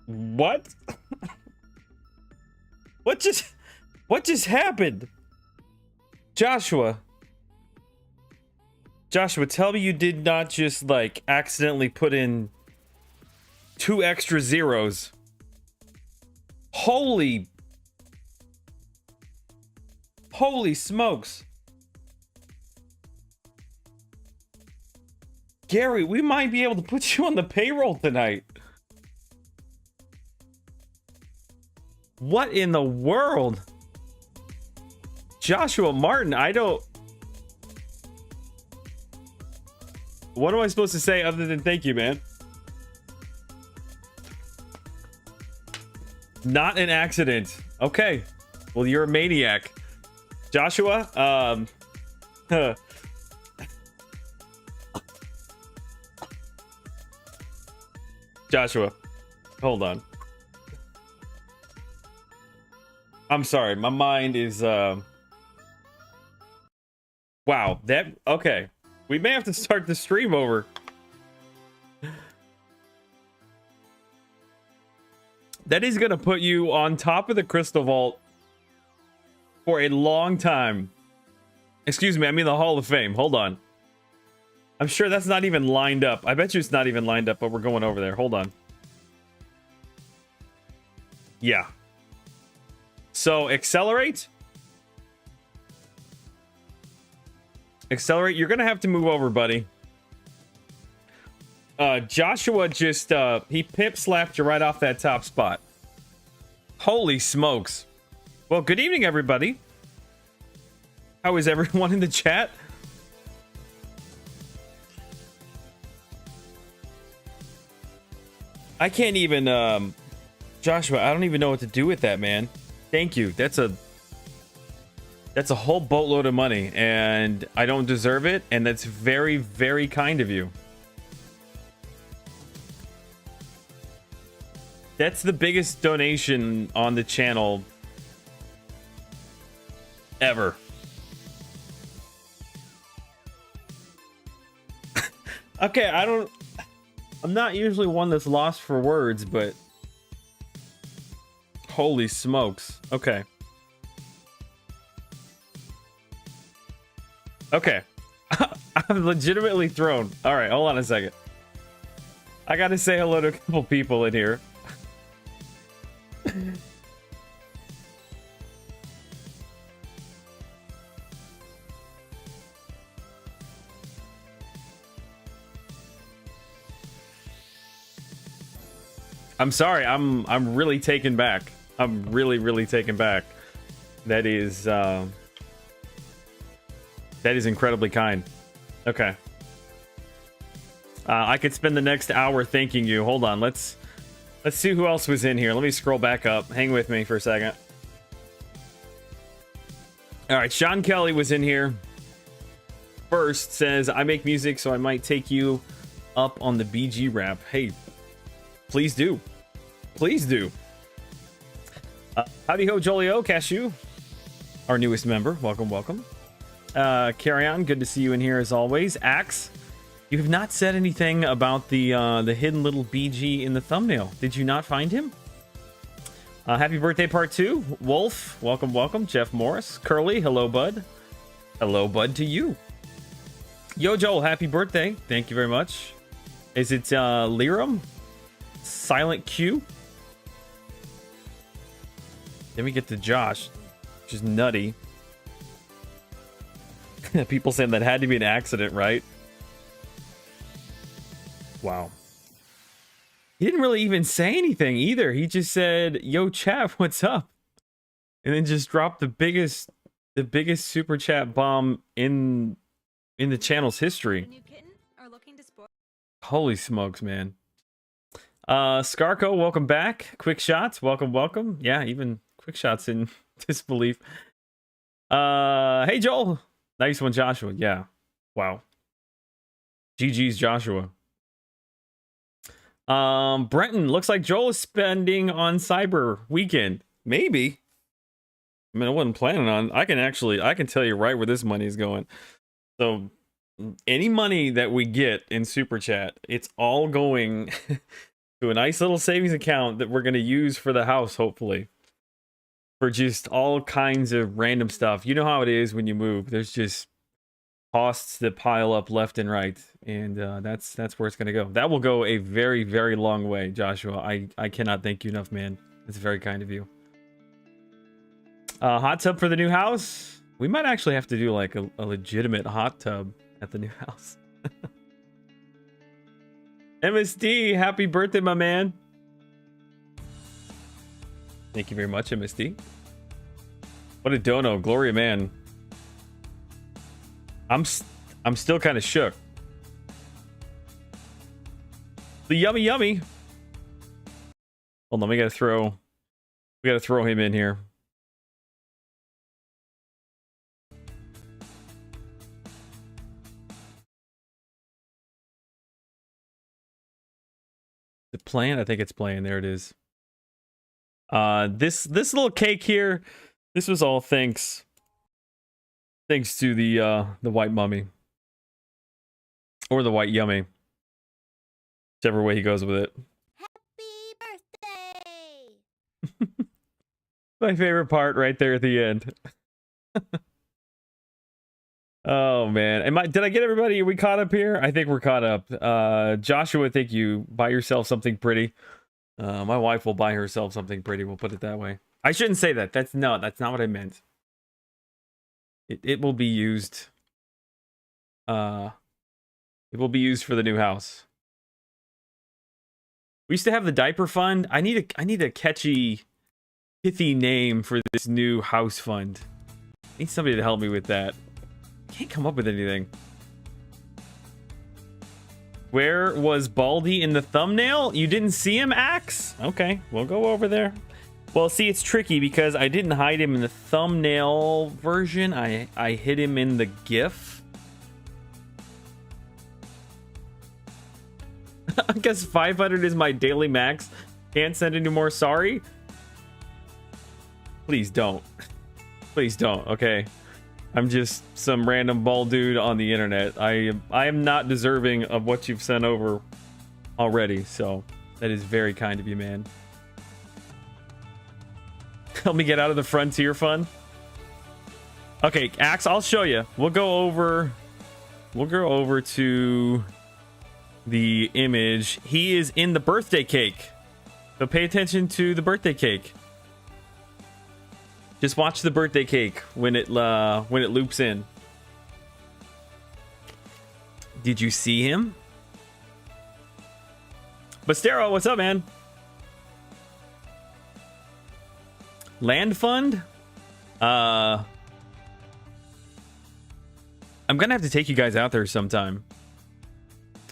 What? What just happened? Joshua, tell me you did not just like accidentally put in 2 extra zeros. Holy smokes. Gary, we might be able to put you on the payroll tonight. What in the world? Joshua Martin, I don't... What am I supposed to say other than thank you, man? Not an accident. Okay. Well, you're a maniac. Joshua, Joshua, hold on. I'm sorry, my mind is wow, that okay. We may have to start the stream over. That is gonna put you on top of the crystal vault for a long time. Excuse me, I mean the Hall of Fame. Hold on. I'm sure that's not even lined up. I bet you it's not even lined up, but we're going over there. Hold on. Yeah. So, accelerate. Accelerate. You're going to have to move over, buddy. Joshua just, he pimp slapped you right off that top spot. Holy smokes. Well, good evening, everybody. How is everyone in the chat? I can't even, Joshua, I don't even know what to do with that, man. Thank you. That's a whole boatload of money, and I don't deserve it, and that's very, very kind of you. That's the biggest donation on the channel ever. Okay, I'm not usually one that's lost for words, but holy smokes. Okay. Okay. I'm legitimately thrown. All right, hold on a second. I gotta say hello to a couple people in here. I'm sorry. I'm really taken back. I'm really taken back. That is incredibly kind. Okay. I could spend the next hour thanking you. Hold on. Let's see who else was in here. Let me scroll back up. Hang with me for a second. All right, Sean Kelly was in here. First says, I make music, so I might take you up on the BG rap. Hey, please do. Please do. Howdy ho, Jolio, Cashew, our newest member. Welcome, welcome. Carry on. Good to see you in here as always. Axe, you have not said anything about the hidden little BG in the thumbnail. Did you not find him? Happy birthday, part 2. Wolf, welcome, welcome. Jeff Morris. Curly, hello, bud. Hello, bud, to you. Yo, Joel, happy birthday. Thank you very much. Is it Liram? Silent Q? Then we get to Josh, which is nutty. People saying that had to be an accident, right? Wow. He didn't really even say anything either. He just said, yo, chat, what's up? And then just dropped the biggest super chat bomb in the channel's history. Holy smokes, man. Scarco, welcome back. Quick shots, welcome, welcome. Yeah, even quick shots in disbelief. Hey, Joel. Nice one, Joshua. Yeah. Wow. GG's, Joshua. Brenton, looks like Joel is spending on Cyber Weekend. Maybe. I mean, I wasn't planning on. I can tell you right where this money is going. So any money that we get in Super Chat, it's all going to a nice little savings account that we're going to use for the house, hopefully. For just all kinds of random stuff. You know how it is when you move. There's just costs that pile up left and right. And that's where it's going to go. That will go a very, very long way, Joshua. I cannot thank you enough, man. It's very kind of you. Hot tub for the new house? We might actually have to do like a legitimate hot tub at the new house. MSD, happy birthday, my man. Thank you very much, MSD. What a dono, Gloria, man. I'm still kind of shook. The yummy yummy. Hold on, we gotta throw him in here. The playing? I think it's playing. There it is. This little cake here, this was all thanks to the white mummy. Or the white yummy. Whichever way he goes with it. Happy birthday! My favorite part right there at the end. Oh man. Did I get everybody? Are we caught up here? I think we're caught up. Joshua, thank you. Buy yourself something pretty. My wife will buy herself something pretty. We'll put it that way. I shouldn't say that. That's not what I meant. It will be used. It will be used for the new house. We used to have the diaper fund. I need a catchy, pithy name for this new house fund. I need somebody to help me with that. Can't come up with anything. Where was Baldy in the thumbnail? You didn't see him, Axe? Okay, we'll go over there. Well, see, it's tricky because I didn't hide him in the thumbnail version. I hid him in the GIF. I guess 500 is my daily max. Can't send any more. Sorry. Please don't. Please don't. Okay. I'm just some random bald dude on the internet. I am not deserving of what you've sent over already. So that is very kind of you, man. Help me get out of the frontier fun. Okay, Axe, I'll show you. We'll go over to the image. He is in the birthday cake. So pay attention to the birthday cake. Just watch the birthday cake when it loops in. Did you see him? Bastero, what's up, man? Land fund? I'm gonna have to take you guys out there sometime.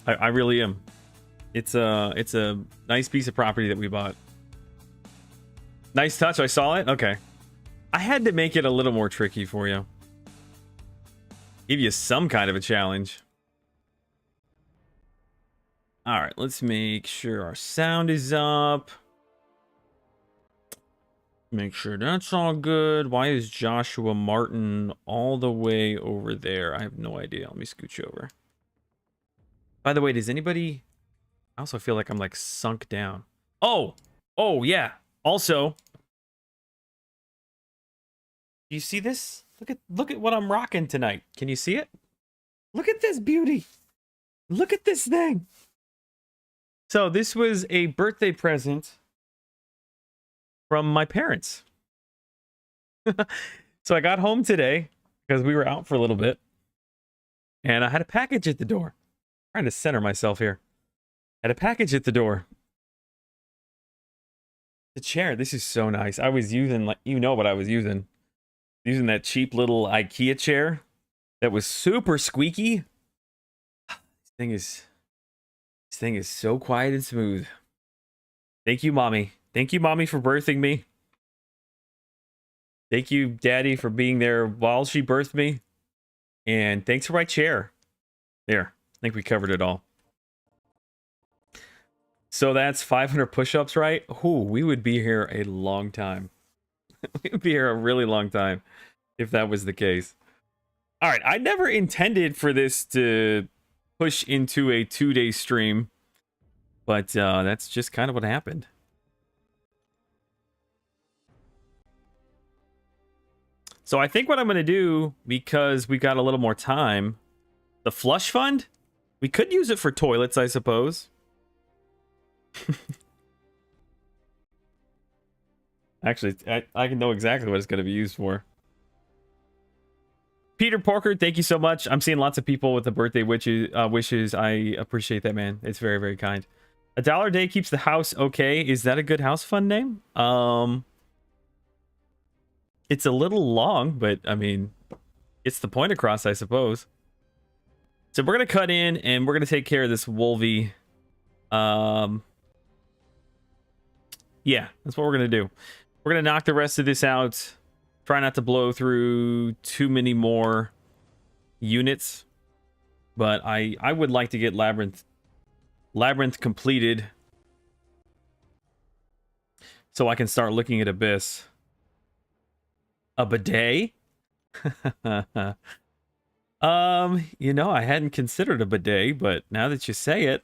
I really am. It's a nice piece of property that we bought. Nice touch. I saw it. Okay. I had to make it a little more tricky for you. Give you some kind of a challenge. All right, let's make sure our sound is up. Make sure that's all good. Why is Joshua Martin all the way over there? I have no idea. Let me scooch over. By the way, does anybody... I also feel like I'm like sunk down. Oh yeah. Also, do you see this? Look at what I'm rocking tonight. Can you see it? Look at this beauty. Look at this thing. So this was a birthday present from my parents. So I got home today because we were out for a little bit and I had a package at the door. I'm trying to center myself here. Had a package at the door. The chair. This is so nice. I was using, like, you know what I was using. Using that cheap little IKEA chair that was super squeaky. This thing is so quiet and smooth. Thank you, Mommy. Thank you, Mommy, for birthing me. Thank you, Daddy, for being there while she birthed me. And thanks for my chair. There. I think we covered it all. So that's 500 push-ups, right? Ooh, we would be here a long time. We would be here a really long time if that was the case. All right, I never intended for this to push into a 2-day stream. But that's just kind of what happened. So I think what I'm going to do, because we got a little more time, the flush fund, we could use it for toilets, I suppose. Actually, I can know exactly what it's going to be used for. Peter Porker, thank you so much. I'm seeing lots of people with the birthday wishes. I appreciate that, man. It's very, very kind. $1 a day keeps the house okay. Is that a good house fund name? It's a little long, but I mean, it's the point across, I suppose. So we're gonna cut in and we're gonna take care of this Wolvie. Yeah, that's what we're gonna do. We're gonna knock the rest of this out. Try not to blow through too many more units, but I would like to get Labyrinth completed so I can start looking at Abyss. A bidet? You know, I hadn't considered a bidet, but now that you say it.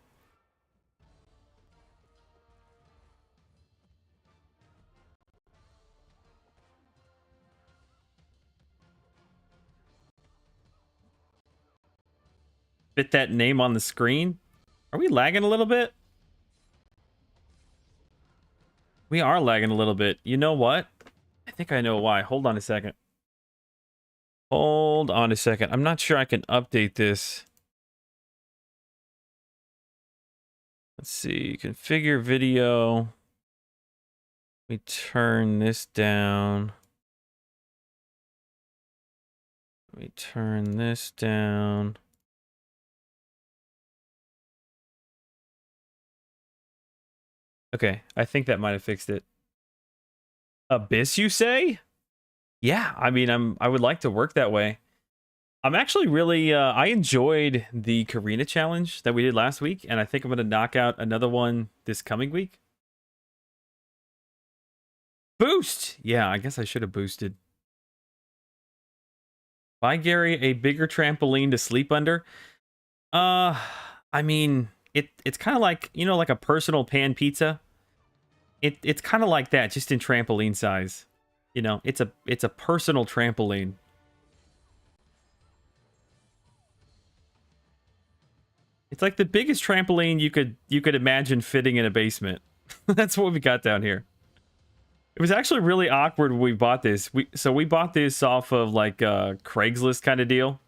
Fit that name on the screen. Are we lagging a little bit? We are lagging a little bit. You know what? I think I know why. Hold on a second. Hold on a second. I'm not sure I can update this. Let's see. Configure video. We turn this down. We turn this down. Okay, I think that might have fixed it. Abyss, you say? Yeah, I mean, I would like to work that way. I'm actually really I enjoyed the Karina challenge that we did last week, and I think I'm gonna knock out another one this coming week. Boost! Yeah, I guess I should have boosted. Buy Gary a bigger trampoline to sleep under. I mean, it's kind of like, you know, like a personal pan pizza. It's kind of like that, just in trampoline size. You know, it's a personal trampoline. It's like the biggest trampoline you could imagine fitting in a basement. That's what we got down here. It was actually really awkward when we bought this. We bought this off of like a Craigslist kind of deal.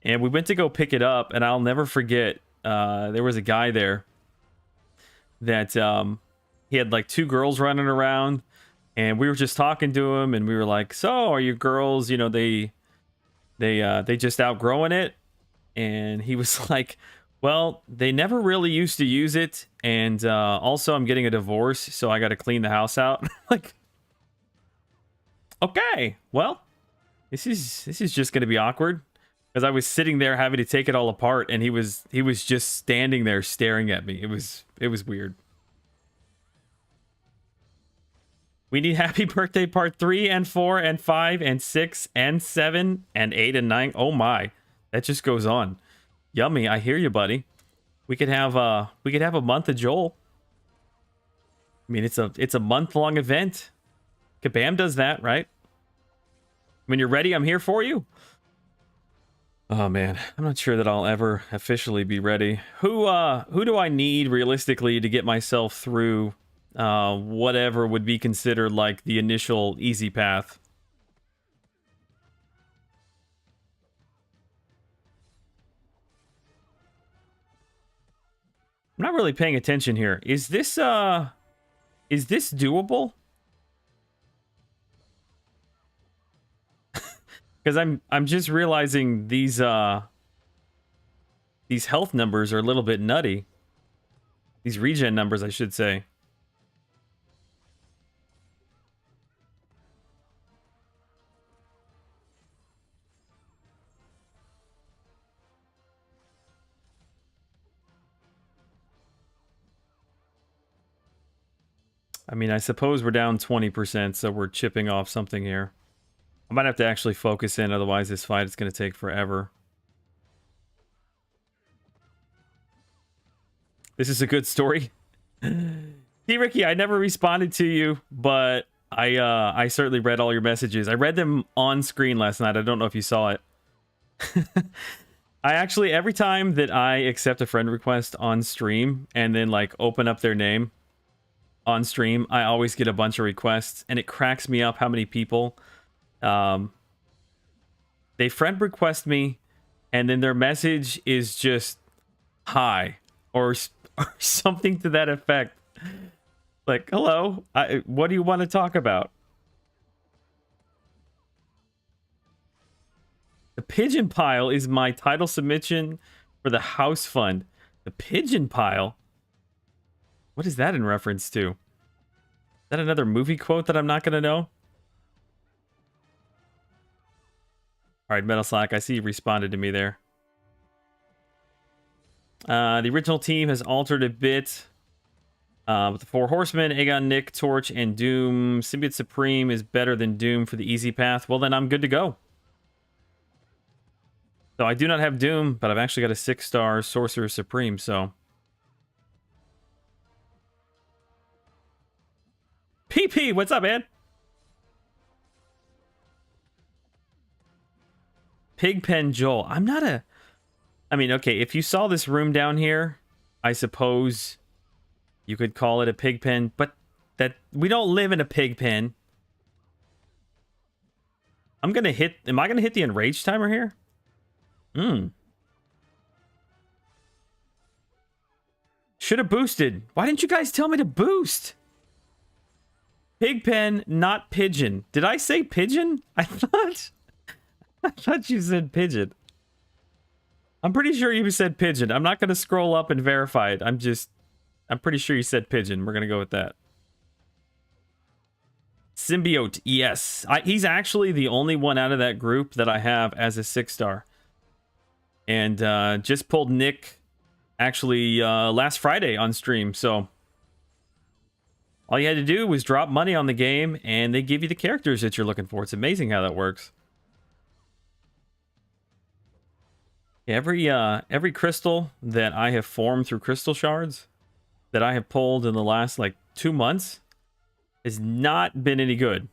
And we went to go pick it up, and I'll never forget, there was a guy there that he had like 2 girls running around, and we were just talking to him, and we were like, "So, are your girls, you know, they just outgrowing it?" And he was like, "Well, they never really used to use it, and also I'm getting a divorce, so I got to clean the house out." Like, okay, well, this is just gonna be awkward. Because I was sitting there having to take it all apart, and he was just standing there staring at me. It was weird. We need Happy Birthday Part 3 and 4 and 5 and 6 and 7 and 8 and 9. Oh my. That just goes on. Yummy. I hear you, buddy. We could have a month of Joel. I mean, it's a month-long event. Kabam does that, right? When you're ready, I'm here for you. Oh man, I'm not sure that I'll ever officially be ready. Who do I need realistically to get myself through whatever would be considered like the initial easy path? I'm not really paying attention here. Is this doable? Because I'm just realizing these health numbers are a little bit nutty. These regen numbers, I should say. I mean, I suppose we're down 20%, so we're chipping off something here. I might have to actually focus in, otherwise this fight is going to take forever. This is a good story. See, Ricky, I never responded to you, but I certainly read all your messages. I read them on screen last night. I don't know if you saw it. I actually, every time that I accept a friend request on stream and then like open up their name on stream, I always get a bunch of requests, and it cracks me up how many people they friend request me, and then their message is just hi or something to that effect. Like, hello, what do you want to talk about? The pigeon pile is my title submission for the house fund. The pigeon pile? What is that in reference to? Is that another movie quote that I'm not going to know? All right, Metal Slack, I see you responded to me there. The original team has altered a bit. With the Four Horsemen, Aegon, Nick, Torch, and Doom. Symbiote Supreme is better than Doom for the easy path. Well, then I'm good to go. So I do not have Doom, but I've actually got a 6-star Sorcerer Supreme, so... PP, what's up, man? Pigpen Joel. I'm not a... I mean, okay, if you saw this room down here, I suppose you could call it a pig pen, but that we don't live in a pig pen. I'm gonna hit... Am I gonna hit the enrage timer here? Should have boosted. Why didn't you guys tell me to boost? Pigpen, not pigeon. Did I say pigeon? I thought you said pigeon. I'm pretty sure you said pigeon. I'm not going to scroll up and verify it. I'm pretty sure you said pigeon. We're going to go with that. Symbiote, yes. He's actually the only one out of that group that I have as a 6-star. And just pulled Nick actually last Friday on stream, so all you had to do was drop money on the game and they give you the characters that you're looking for. It's amazing how that works. Every crystal that I have formed through crystal shards that I have pulled in the last like 2 months has not been any good.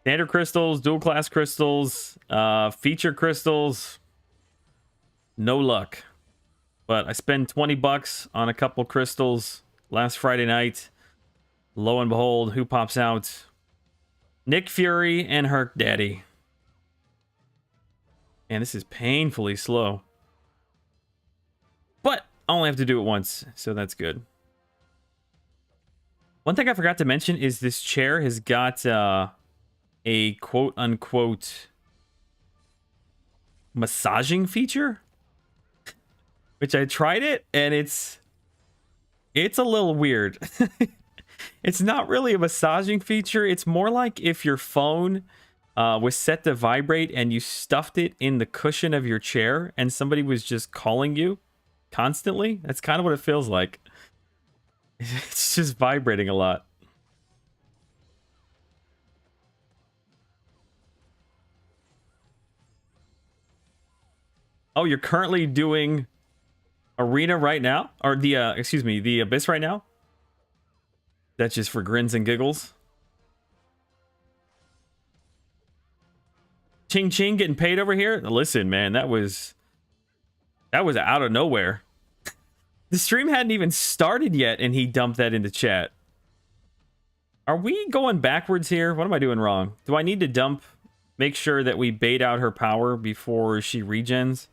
Standard crystals, dual class crystals, feature crystals, no luck. But I spent 20 bucks on a couple crystals last Friday night. Lo and behold, who pops out? Nick Fury and Herc Daddy. And this is painfully slow. But I only have to do it once, so that's good. One thing I forgot to mention is this chair has got a quote-unquote massaging feature. Which I tried it, and it's a little weird. It's not really a massaging feature. It's more like if your phone was set to vibrate and you stuffed it in the cushion of your chair and somebody was just calling you constantly. That's kind of what it feels like. It's just vibrating a lot. Oh, you're currently doing Arena right now? Or the, excuse me, the Abyss right now? That's just for grins and giggles. Ching Ching getting paid over here? Listen, man, that was out of nowhere. The stream hadn't even started yet, and he dumped that into chat. Are we going backwards here? What am I doing wrong? Do I need to make sure that we bait out her power before she regens?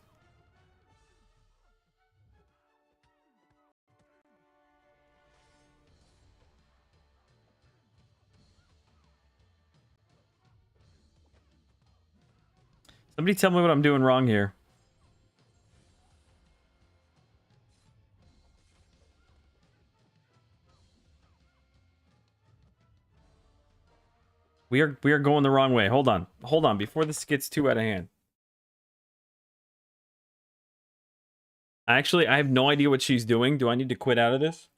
Somebody tell me what I'm doing wrong here. We are going the wrong way. Hold on before this gets too out of hand. Actually, I have no idea what she's doing. Do I need to quit out of this?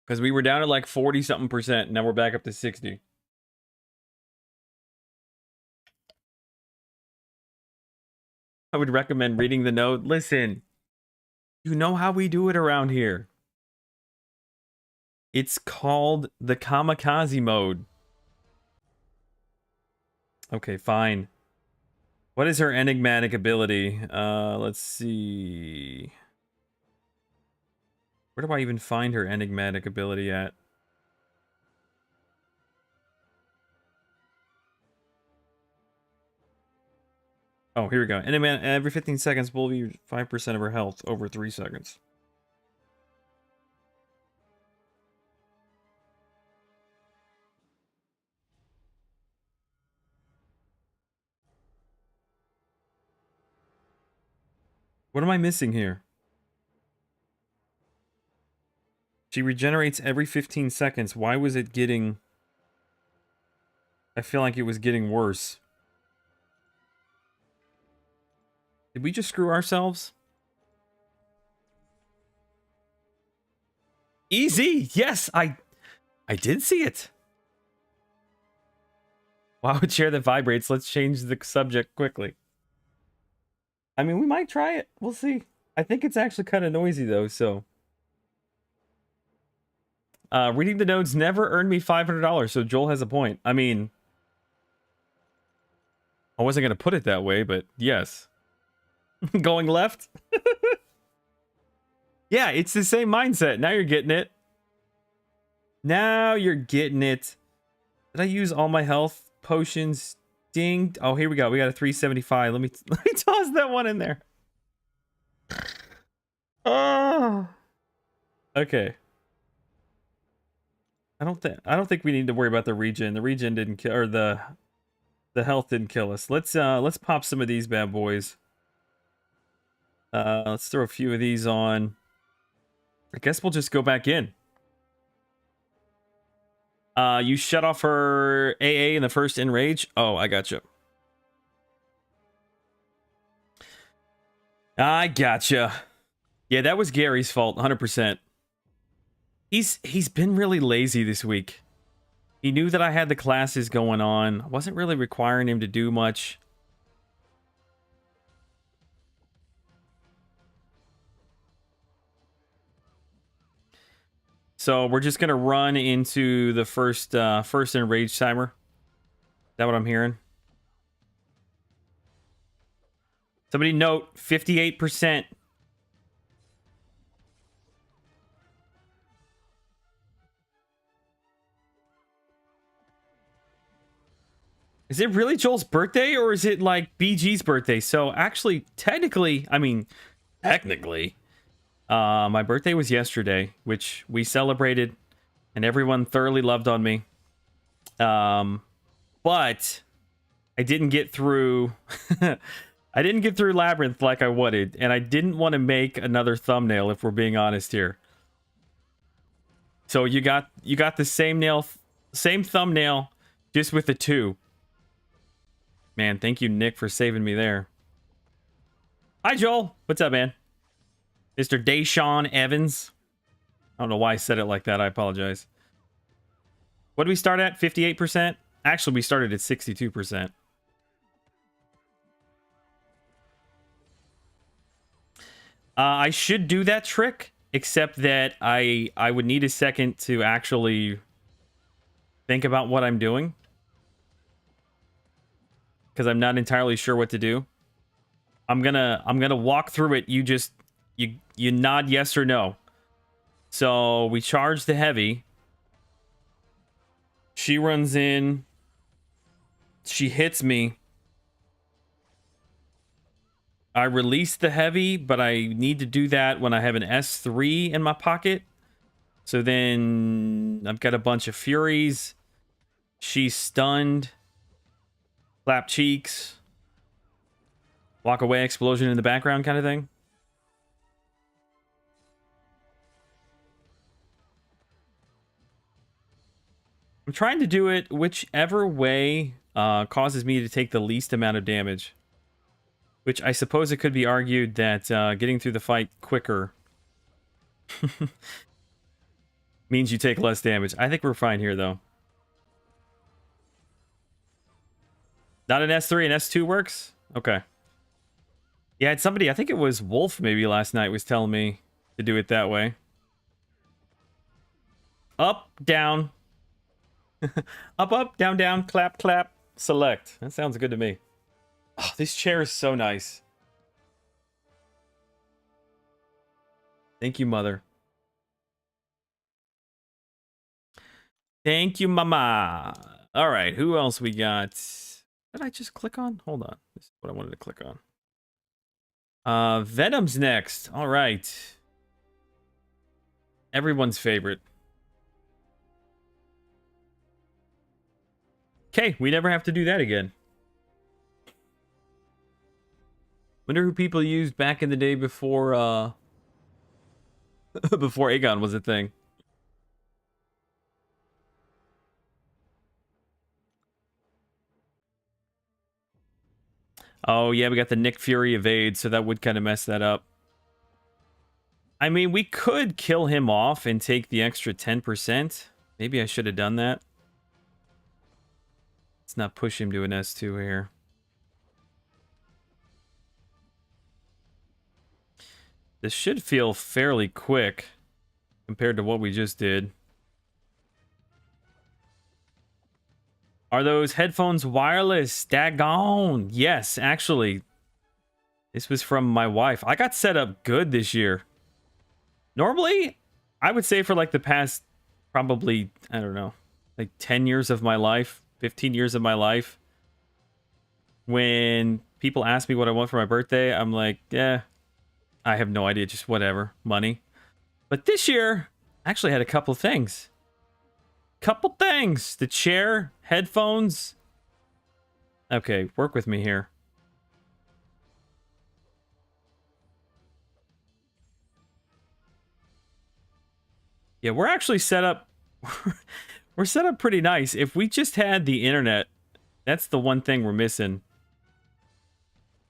Because we were down at like 40-something%, and now we're back up to 60. I would recommend reading the note. Listen, you know how we do it around here. It's called the kamikaze mode. Okay, fine. What is her enigmatic ability? Let's see. Where do I even find her enigmatic ability at? Oh, here we go. Enigmatic, every 15 seconds will be 5% of her health over 3 seconds. What am I missing here? She regenerates every 15 seconds. Why was it getting... I feel like it was getting worse. Did we just screw ourselves? Easy! Yes, I did see it. Wow, a chair that vibrates. Let's change the subject quickly. I mean, we might try it. We'll see. I think it's actually kind of noisy, though, so... reading the notes never earned me $500, so Joel has a point. I mean... I wasn't going to put it that way, but yes. Going left? Yeah, it's the same mindset. Now you're getting it. Now you're getting it. Did I use all my health potions? Ding. Oh, here we go. We got a 375. Let me toss that one in there. Oh. Okay. I don't think we need to worry about the regen. The regen didn't kill, or the health didn't kill us. Let's pop some of these bad boys. Let's throw a few of these on. I guess we'll just go back in. You shut off her AA in the first enrage. Oh, I gotcha. I gotcha. Yeah, that was Gary's fault, 100%. He's been really lazy this week. He knew that I had the classes going on. I wasn't really requiring him to do much. So we're just gonna run into the first enrage timer. Is that what I'm hearing? Somebody note 58%. Is it really Joel's birthday, or is it like BG's birthday? So actually, technically, my birthday was yesterday, which we celebrated, and everyone thoroughly loved on me. But I didn't get through. I didn't get through Labyrinth like I wanted, and I didn't want to make another thumbnail. If we're being honest here, so you got the same thumbnail, just with the 2. Man, thank you, Nick, for saving me there. Hi, Joel. What's up, man? Mr. Deshaun Evans. I don't know why I said it like that. I apologize. What did we start at? 58%? Actually, we started at 62%. I should do that trick, except that I would need a second to actually think about what I'm doing, because I'm not entirely sure what to do. I'm gonna walk through it. You just you nod yes or no. So we charge the heavy. She runs in. She hits me. I release the heavy, but I need to do that when I have an S3 in my pocket. So then I've got a bunch of furies. She's stunned. Clap cheeks. Walk away, explosion in the background kind of thing. I'm trying to do it whichever way causes me to take the least amount of damage. Which I suppose it could be argued that getting through the fight quicker means you take less damage. I think we're fine here, though. Not an S3, an S2 works? Okay. Yeah, it's somebody, I think it was Wolf maybe last night was telling me to do it that way. Up, down. Up, down, down, clap, clap, select. That sounds good to me. Oh, this chair is so nice. Thank you, mother. Thank you, mama. All right, who else we got? Did I just click on? Hold on. This is what I wanted to click on. Venom's next. All right. Everyone's favorite. Okay, we never have to do that again. Wonder who people used back in the day before before Aegon was a thing. Oh yeah, we got the Nick Fury evade, so that would kind of mess that up. I mean, we could kill him off and take the extra 10%. Maybe I should have done that. Let's not push him to an S2 here. This should feel fairly quick compared to what we just did. Are those headphones wireless? Daggone. Yes, actually. This was from my wife. I got set up good this year. Normally, I would say for like the past probably, I don't know, like 10 years of my life, 15 years of my life, when people ask me what I want for my birthday, I'm like, yeah, I have no idea, just whatever, money. But this year, I actually had a couple things. Couple things. The chair, headphones. Okay, work with me here. Yeah, we're actually set up. We're set up pretty nice. If we just had the internet, that's the one thing we're missing.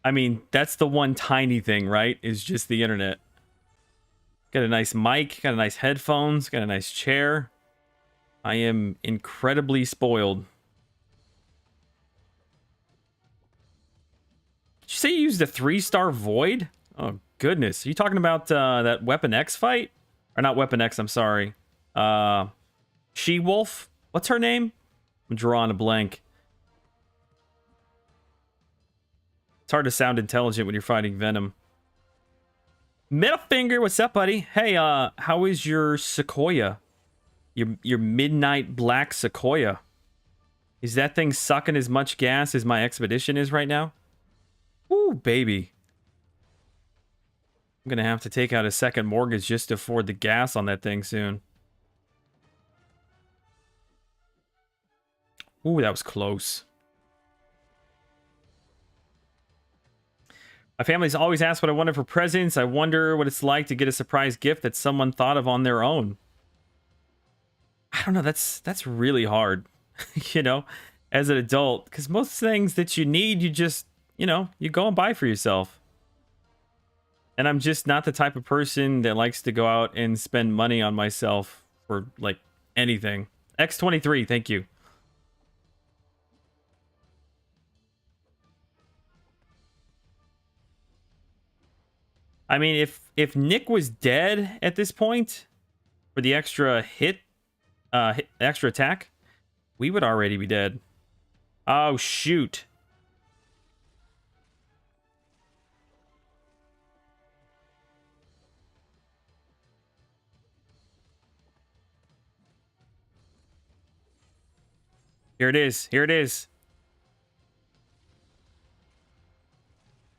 I mean, that's the one tiny thing, right? Is just the internet. Got a nice mic, got a nice headphones, got a nice chair. I am incredibly spoiled. Did you say you used a 3-star void? Oh, goodness. Are you talking about that Weapon X fight? Or not Weapon X, I'm sorry. She-Wolf? What's her name? I'm drawing a blank. It's hard to sound intelligent when you're fighting Venom. Middle finger, what's up, buddy? Hey, how is your Sequoia? Your midnight black Sequoia. Is that thing sucking as much gas as my Expedition is right now? Ooh, baby. I'm gonna have to take out a second mortgage just to afford the gas on that thing soon. Ooh, that was close. My family's always asked what I wanted for presents. I wonder what it's like to get a surprise gift that someone thought of on their own. I don't know, that's really hard, you know, as an adult, because most things that you need, you just, you know, you go and buy for yourself. And I'm just not the type of person that likes to go out and spend money on myself for, like, anything. X23, thank you. I mean, if Nick was dead at this point for the extra extra attack, we would already be dead. Oh, shoot. Here it is. Here it is.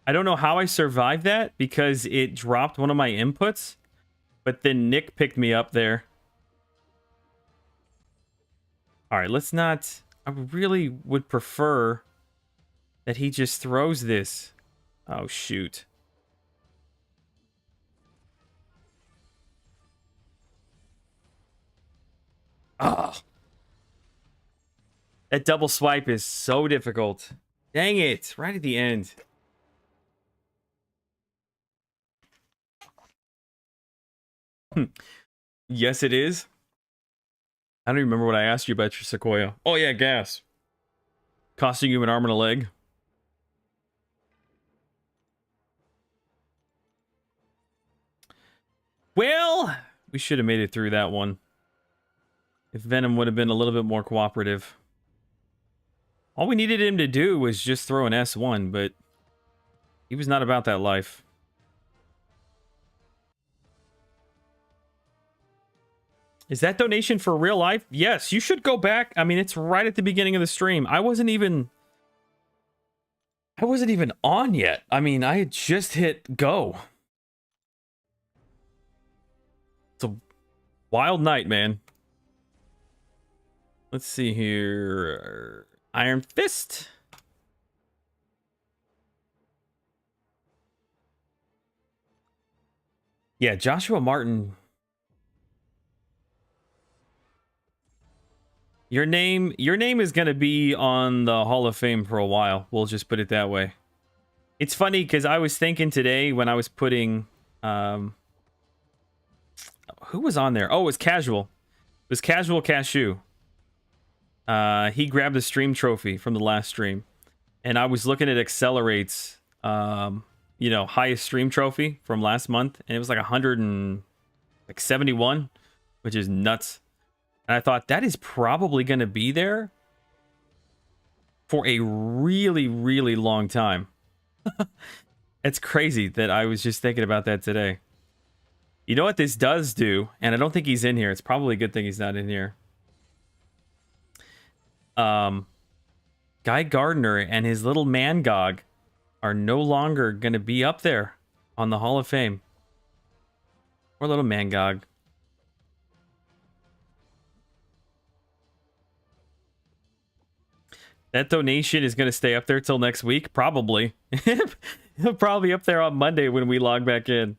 I don't know how I survived that because it dropped one of my inputs, but then Nick picked me up there. All right, let's not... I really would prefer that he just throws this. Oh, shoot. Oh. That double swipe is so difficult. Dang it, right at the end. Yes, it is. I don't even remember what I asked you about your Sequoia. Oh, yeah, gas. Costing you an arm and a leg. Well, we should have made it through that one. If Venom would have been a little bit more cooperative. All we needed him to do was just throw an S1, but he was not about that life. Is that donation for real life? Yes, you should go back. I mean, it's right at the beginning of the stream. I wasn't even on yet. I mean, I had just hit go. It's a wild night, man. Let's see here. Iron Fist. Yeah, Joshua Martin. Your name is going to be on the Hall of Fame for a while. We'll just put it that way. It's funny because I was thinking today when I was putting who was on there? Oh, it was Casual. It was Casual Cashew. He grabbed the stream trophy from the last stream. And I was looking at Accelerate's highest stream trophy from last month, and it was like 171, which is nuts. And I thought that is probably going to be there for a really, really long time. It's crazy that I was just thinking about that today. You know what this does do? And I don't think he's in here. It's probably a good thing he's not in here. Guy Gardner and his little Mangog are no longer going to be up there on the Hall of Fame. Poor little Mangog. That donation is going to stay up there till next week, probably. He'll probably be up there on Monday when we log back in.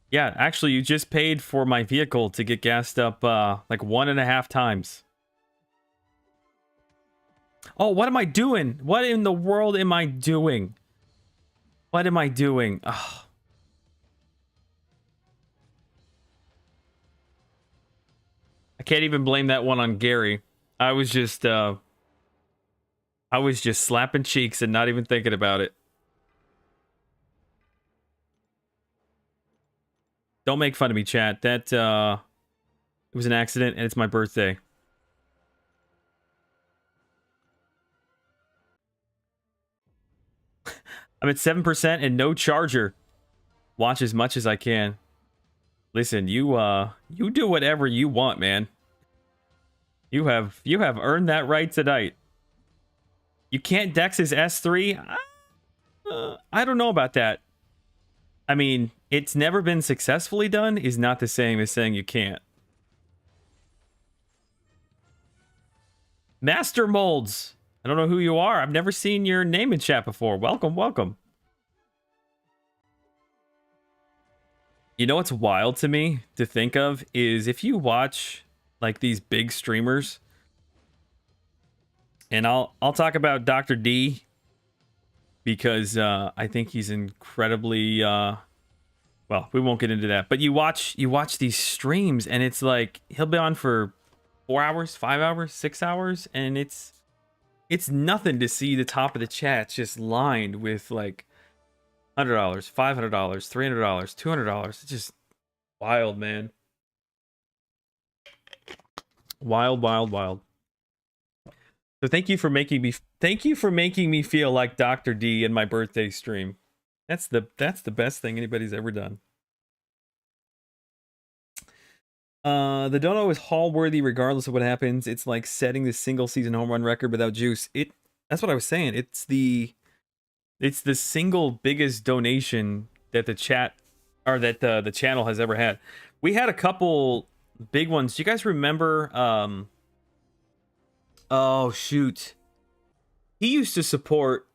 Yeah, actually, you just paid for my vehicle to get gassed up like 1.5 times. Oh, what am I doing? What in the world am I doing? What am I doing? Oh. I can't even blame that one on Gary. I was just slapping cheeks and not even thinking about it. Don't make fun of me, chat. That it was an accident and it's my birthday. I'm at 7% and no charger. Watch as much as I can. Listen, you do whatever you want, man. You have earned that right tonight. You can't dex his S3? I don't know about that. I mean, it's never been successfully done is not the same as saying you can't. Master Molds. I don't know who you are. I've never seen your name in chat before. Welcome, welcome. You know what's wild to me to think of is if you watch like these big streamers, and I'll talk about Dr. D because I think he's incredibly well, we won't get into that. But you watch these streams and it's like he'll be on for 4 hours, 5 hours, 6 hours, and it's nothing to see the top of the chat just lined with like $100, $500, $300, $200. It's just wild, man. Wild, wild, wild. So thank you for making me feel like Dr. D in my birthday stream. That's the best thing anybody's ever done. The dono is haul worthy regardless of what happens. It's like setting the single season home run record without juice. That's what I was saying. It's the single biggest donation that the chat or that the channel has ever had. We had a couple big ones. Do you guys remember oh shoot. He used to support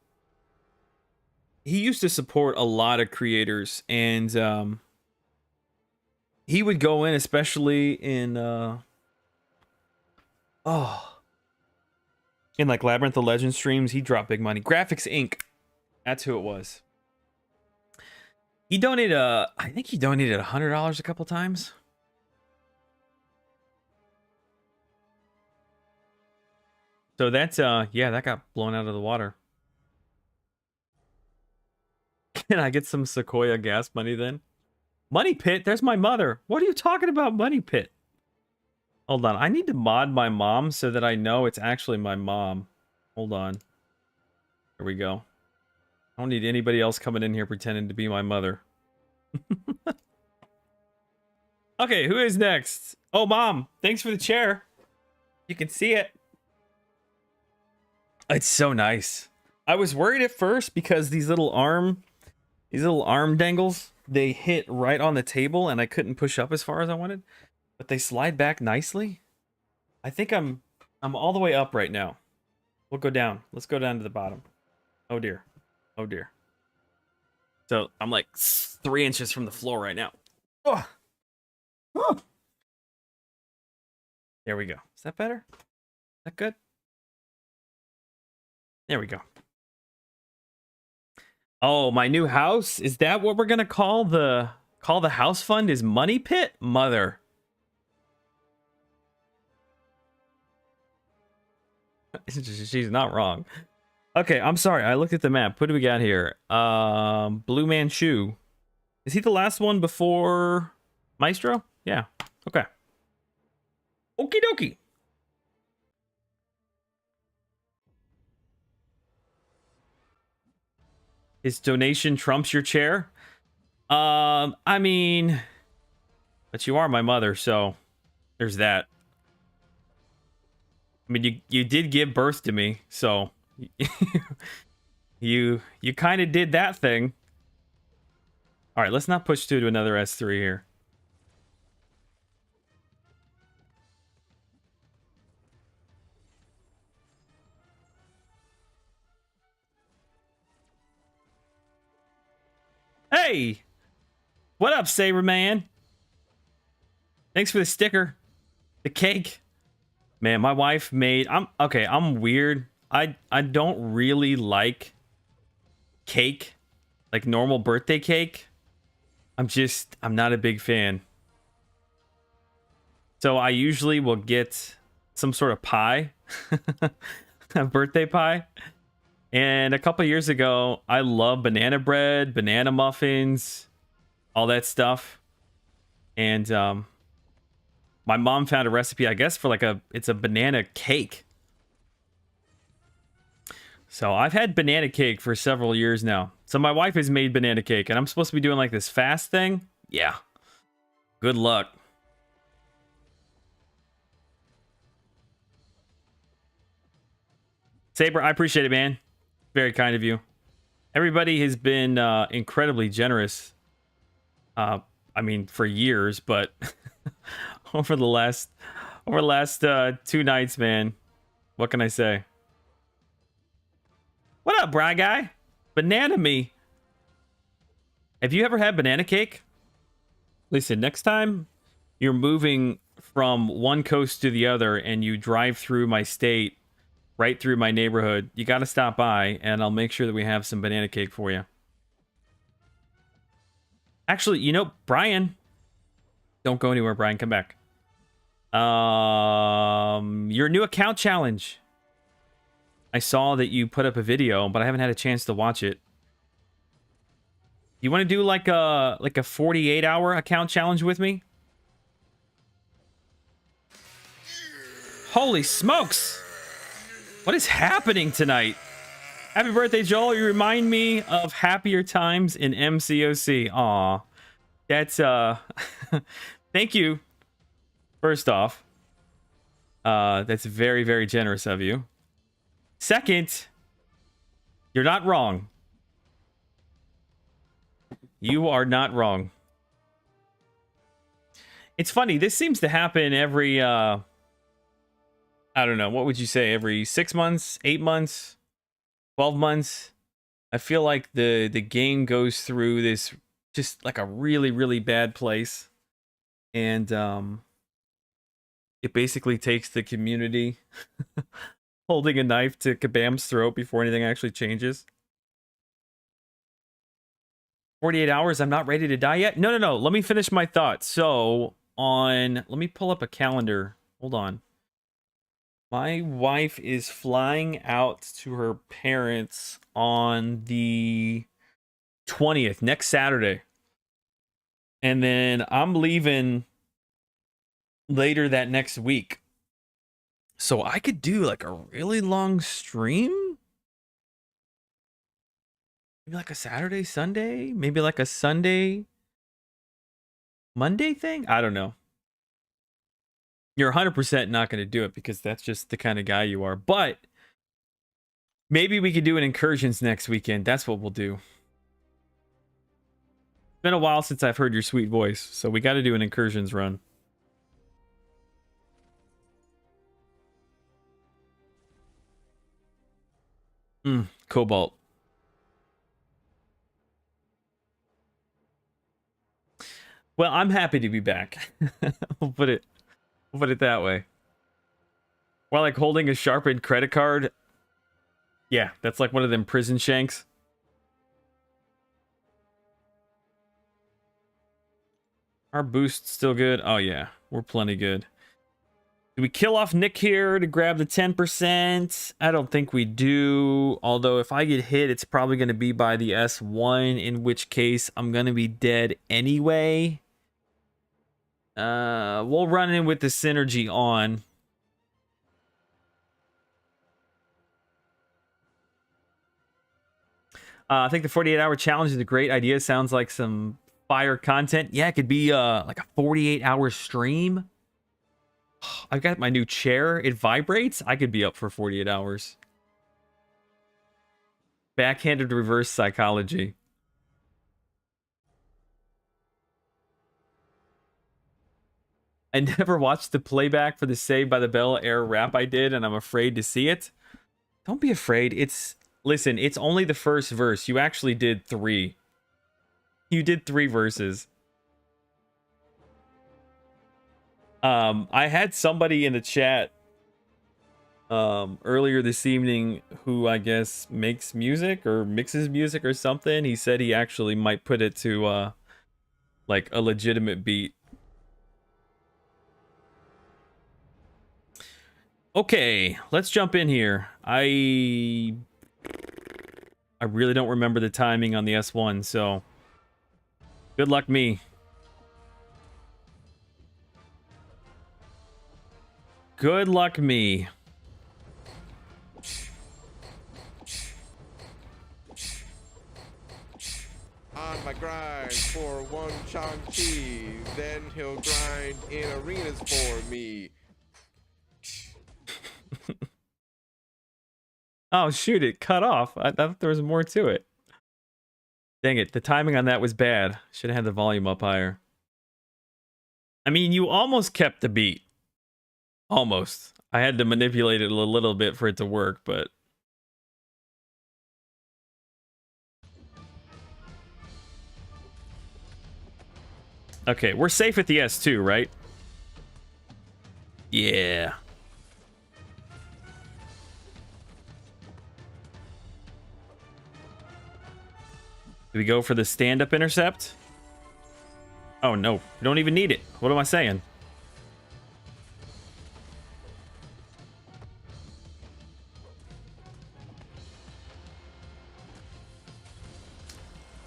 a lot of creators, and he would go in, especially in in like Labyrinth of Legends streams. He dropped big money. Graphics Inc. That's who it was. He donated I think he donated $100 a couple times. So that's yeah, that got blown out of the water. Can I get some Sequoia gas money then? Money Pit? There's my mother. What are you talking about, Money Pit? Hold on. I need to mod my mom so that I know it's actually my mom. Hold on. There we go. I don't need anybody else coming in here pretending to be my mother. Okay, who is next? Oh, Mom. Thanks for the chair. You can see it. It's so nice. I was worried at first because these little arm dangles, they hit right on the table and I couldn't push up as far as I wanted, but they slide back nicely. I think I'm all the way up right now. We'll go down. Let's go down to the bottom. Oh dear. Oh dear. So I'm like 3 inches from the floor right now. Oh. Oh. There we go. Is that better? Is that good? There we go. Oh, my new house? Is that what we're gonna call the house fund? Is Money Pit? Mother. She's not wrong. Okay, I'm sorry. I looked at the map. What do we got here? Blue Manchu. Is he the last one before Maestro? Yeah. Okay. Okie dokie. His donation trumps your chair? I mean, but you are my mother, so there's that. I mean, you did give birth to me, so you kind of did that thing. All right, let's not push through to another S3 here. Hey, what up, Saber Man? Thanks for the sticker, the cake. Man, my wife made. I'm weird. I don't really like cake, like normal birthday cake. I'm not a big fan. So I usually will get some sort of pie, a birthday pie. And a couple years ago, I love banana bread, banana muffins, all that stuff. And my mom found a recipe, I guess, for it's a banana cake. So I've had banana cake for several years now. So my wife has made banana cake, and I'm supposed to be doing like this fast thing. Yeah. Good luck. Saber, I appreciate it, man. Very kind of you. Everybody has been incredibly generous. I mean, for years, but over the last 2 nights, man. What can I say? What up, Bry Guy? Banana me. Have you ever had banana cake? Listen, next time you're moving from one coast to the other and you drive through my state, right through my neighborhood, you got to stop by and I'll make sure that we have some banana cake for you. Actually, you know, Brian, don't go anywhere, Brian. Come back. Your new account challenge. I saw that you put up a video, but I haven't had a chance to watch it. You want to do like a 48-hour account challenge with me? Holy smokes! What is happening tonight? Happy birthday, Joel. You remind me of happier times in MCOC. Aw. That's, thank you. First off. That's very, very generous of you. Second, you're not wrong. You are not wrong. It's funny. This seems to happen every, I don't know. What would you say? Every 6 months, 8 months, 12 months? I feel like the game goes through this just like a really, really bad place. And it basically takes the community holding a knife to Kabam's throat before anything actually changes. 48 hours, I'm not ready to die yet? No. Let me finish my thoughts. So, let me pull up a calendar. Hold on. My wife is flying out to her parents on the 20th, next Saturday. And then I'm leaving later that next week. So I could do like a really long stream. Maybe like a Saturday, Sunday, maybe like a Sunday, Monday thing. I don't know. You're 100% not going to do it because that's just the kind of guy you are. But maybe we could do an incursions next weekend. That's what we'll do. It's been a while since I've heard your sweet voice, so we got to do an incursions run. Cobalt. Well, I'm happy to be back. we'll put it that way. While like holding a sharpened credit card. Yeah, that's like one of them prison shanks. Our boost's still good. Oh yeah, we're plenty good. Do we kill off Nick here to grab the 10%? I don't think we do. Although if I get hit, it's probably going to be by the S1, in which case I'm going to be dead anyway. We'll run in with the synergy on. I think the 48-hour challenge is a great idea. Sounds like some fire content. Yeah, it could be like a 48-hour stream. I've got my new chair. It vibrates. I could be up for 48 hours. Backhanded reverse psychology. I never watched the playback for the Saved by the Bell air rap I did, and I'm afraid to see it. Don't be afraid. Listen, it's only the first verse. You actually did 3. You did 3 verses. I had somebody in the chat earlier this evening who I guess makes music or mixes music or something. He said he actually might put it to like a legitimate beat. Okay, let's jump in here. I really don't remember the timing on the S1, so good luck me. Good luck me. On my grind for one Chang-Chi, then he'll grind in arenas for me. Oh, shoot, it cut off. I thought there was more to it. Dang it, the timing on that was bad. Should have had the volume up higher. I mean, you almost kept the beat. Almost. I had to manipulate it a little bit for it to work, but... Okay, we're safe at the S2, right? Yeah. Do we go for the stand-up intercept? Oh, no. We don't even need it. What am I saying?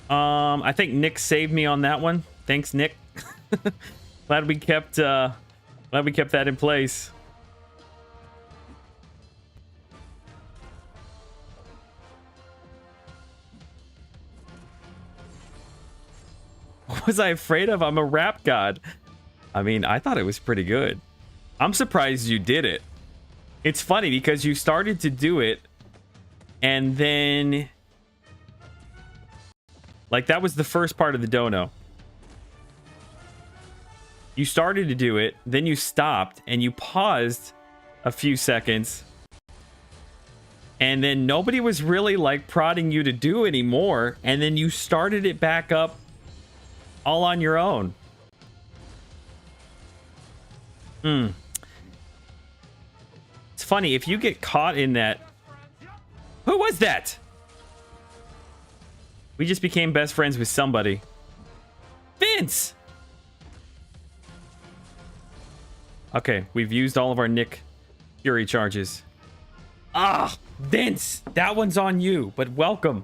I think Nick saved me on that one. Thanks, Nick. glad we kept that in place. What was I afraid of? I'm a rap god. I mean, I thought it was pretty good. I'm surprised you did it. It's funny because you started to do it and then like that was the first part of the dono. You started to do it, then you stopped and you paused a few seconds. And then nobody was really like prodding you to do anymore, and then you started it back up all on your own. It's funny, if you get caught in that... Who was that? We just became best friends with somebody. Vince! Okay, we've used all of our Nick Fury charges. Ah, Vince! That one's on you, but welcome.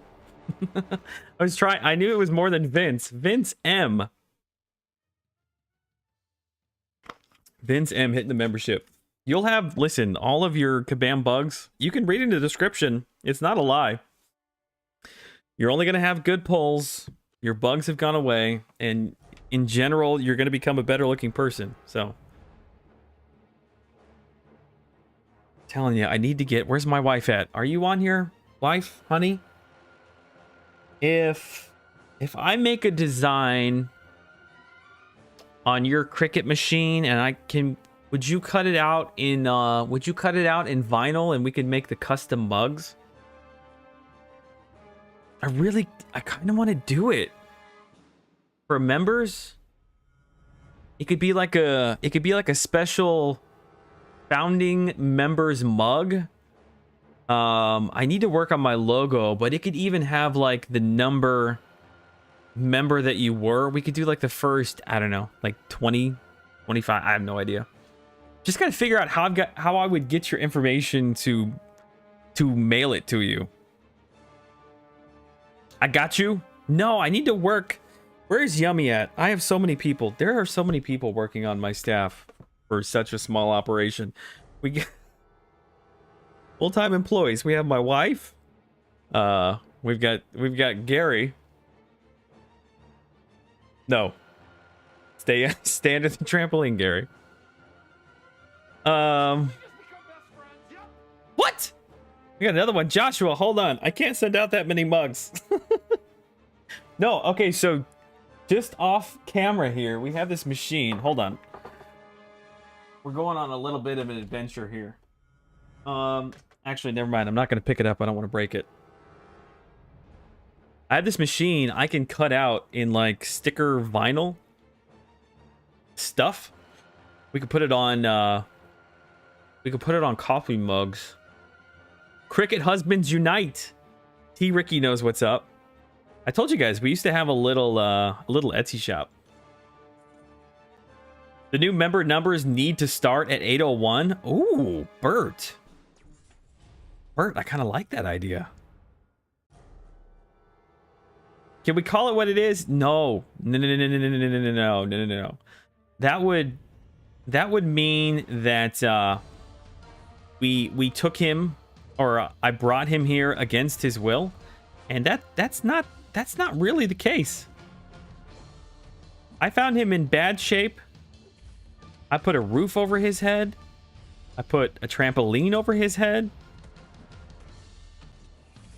I was trying. I knew it was more than Vince. Vince M. Vince M hitting the membership. You'll have, listen, all of your Kabam bugs. You can read in the description. It's not a lie. You're only going to have good pulls. Your bugs have gone away. And in general, you're going to become a better looking person. So. Telling you, I need to get... Where's my wife at? Are you on here? Wife? Honey? If I make a design on your Cricut machine and I can... Would you cut it out in vinyl and we could make the custom mugs? I kind of want to do it. For members? It could be like a special founding members mug. I need to work on my logo, but it could even have like the member that you were. We could do like the first, I don't know, like 20, 25. I have no idea. Just gotta figure out how I would get your information to mail it to you. I got you. No, I need to work. Where's Yummy at? I have so many people. There are so many people working on my staff for such a small operation. We get full-time employees. We have my wife. We've got Gary. No. Stay under the trampoline, Gary. What? We got another one. Joshua, hold on. I can't send out that many mugs. No, okay, so just off camera here, we have this machine. Hold on. We're going on a little bit of an adventure here. Actually, never mind. I'm not going to pick it up. I don't want to break it. I have this machine I can cut out in like sticker vinyl stuff. We could put it on coffee mugs. Cricket Husbands Unite. T Ricky knows what's up. I told you guys we used to have a little Etsy shop. The new member numbers need to start at 8:01. Ooh, Bert. Bert, I kind of like that idea. Can we call it what it is? No. No. That would mean that we took him, or I brought him here against his will, and that's not really the case. I found him in bad shape. I put a roof over his head. I put a trampoline over his head.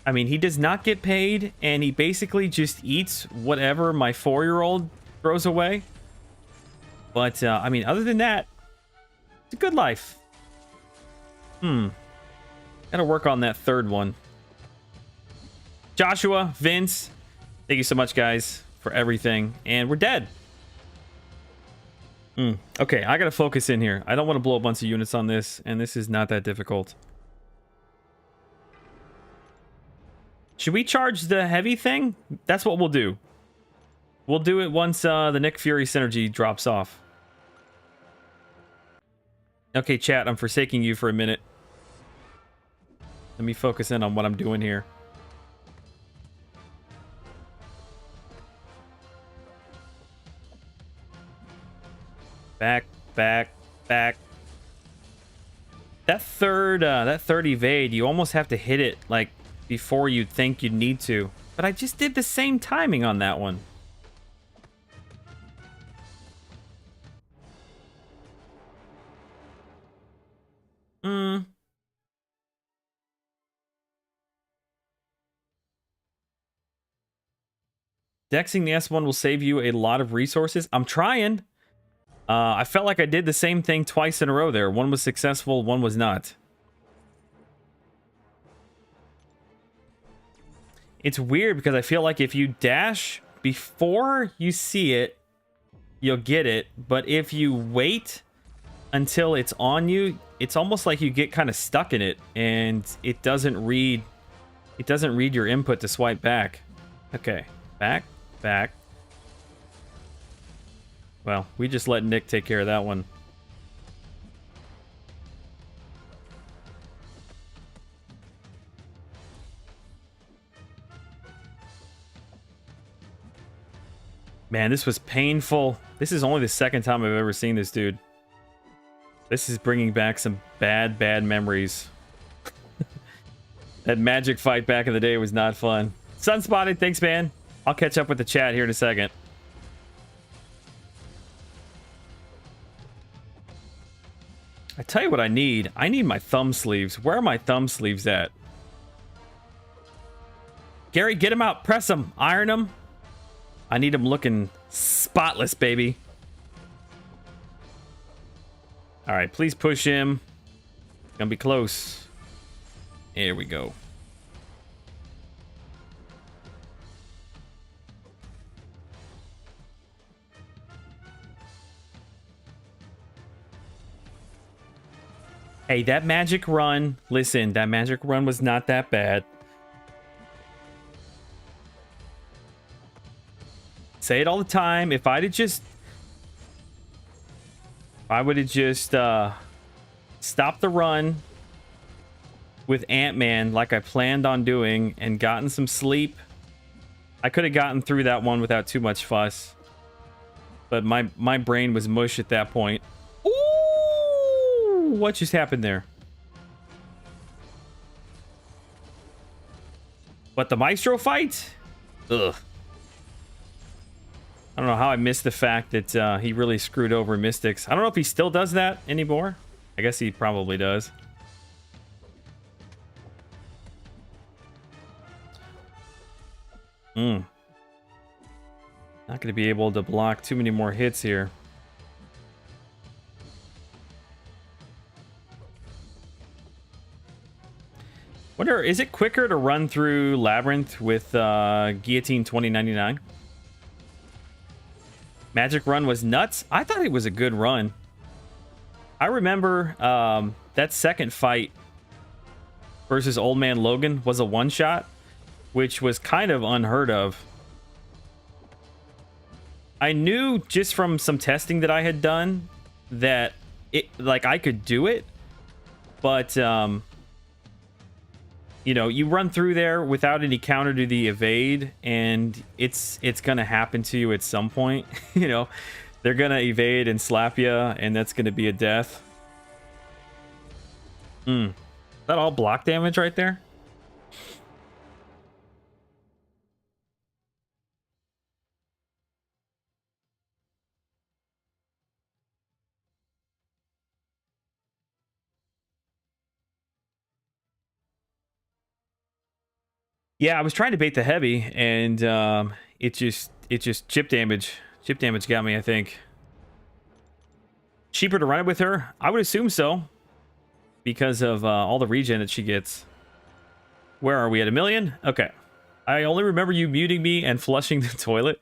I mean, he does not get paid, and he basically just eats whatever my 4-year-old throws away. But, I mean, other than that, it's a good life. Gotta work on that third one. Joshua, Vince, thank you so much, guys, for everything. And we're dead. Okay, I gotta focus in here. I don't want to blow a bunch of units on this, and this is not that difficult. Should we charge the heavy thing? That's what we'll do. We'll do it once the Nick Fury synergy drops off. Okay, chat, I'm forsaking you for a minute. Let me focus in on what I'm doing here. Back. That third evade, you almost have to hit it like before you'd think you'd need to. But I just did the same timing on that one. Dexing the S1 will save you a lot of resources. I'm trying. I felt like I did the same thing twice in a row there. One was successful, one was not. It's weird because I feel like if you dash before you see it, you'll get it. But if you wait until it's on you, it's almost like you get kind of stuck in it, and it doesn't read your input to swipe back. Okay, back. Well, we just let Nick take care of that one. Man, this was painful. This is only the second time I've ever seen this dude. This is bringing back some bad memories. That magic fight back in the day was not fun. Sunspotted, thanks, man. I'll catch up with the chat here in a second. I tell you what I need. I need my thumb sleeves. Where are my thumb sleeves at? Gary, get them out. Press them. Iron them. I need them looking spotless, baby. All right, please push him. Gonna be close. Here we go. Hey, that magic run. Listen, that magic run was not that bad. Say it all the time. If I would have just stopped the run with Ant-Man like I planned on doing and gotten some sleep, I could have gotten through that one without too much fuss. But my brain was mush at that point. Ooh, what just happened there? But the Maestro fight? Ugh. I don't know how I missed the fact that he really screwed over Mystics. I don't know if he still does that anymore. I guess he probably does. Not going to be able to block too many more hits here. Wonder, is it quicker to run through Labyrinth with Guillotine 2099? Magic run was nuts. I thought it was a good run. I remember that second fight versus Old Man Logan was a one-shot, which was kind of unheard of. I knew just from some testing that I had done that I could do it, but you know, you run through there without any counter to the evade, and it's gonna happen to you at some point. You know, they're gonna evade and slap you, and that's gonna be a death. Is that all block damage right there? Yeah, I was trying to bait the heavy, and it just chip damage got me, I think. Cheaper to run it with her? I would assume so, because of all the regen that she gets. Where are we at? 1,000,000? Okay. I only remember you muting me and flushing the toilet.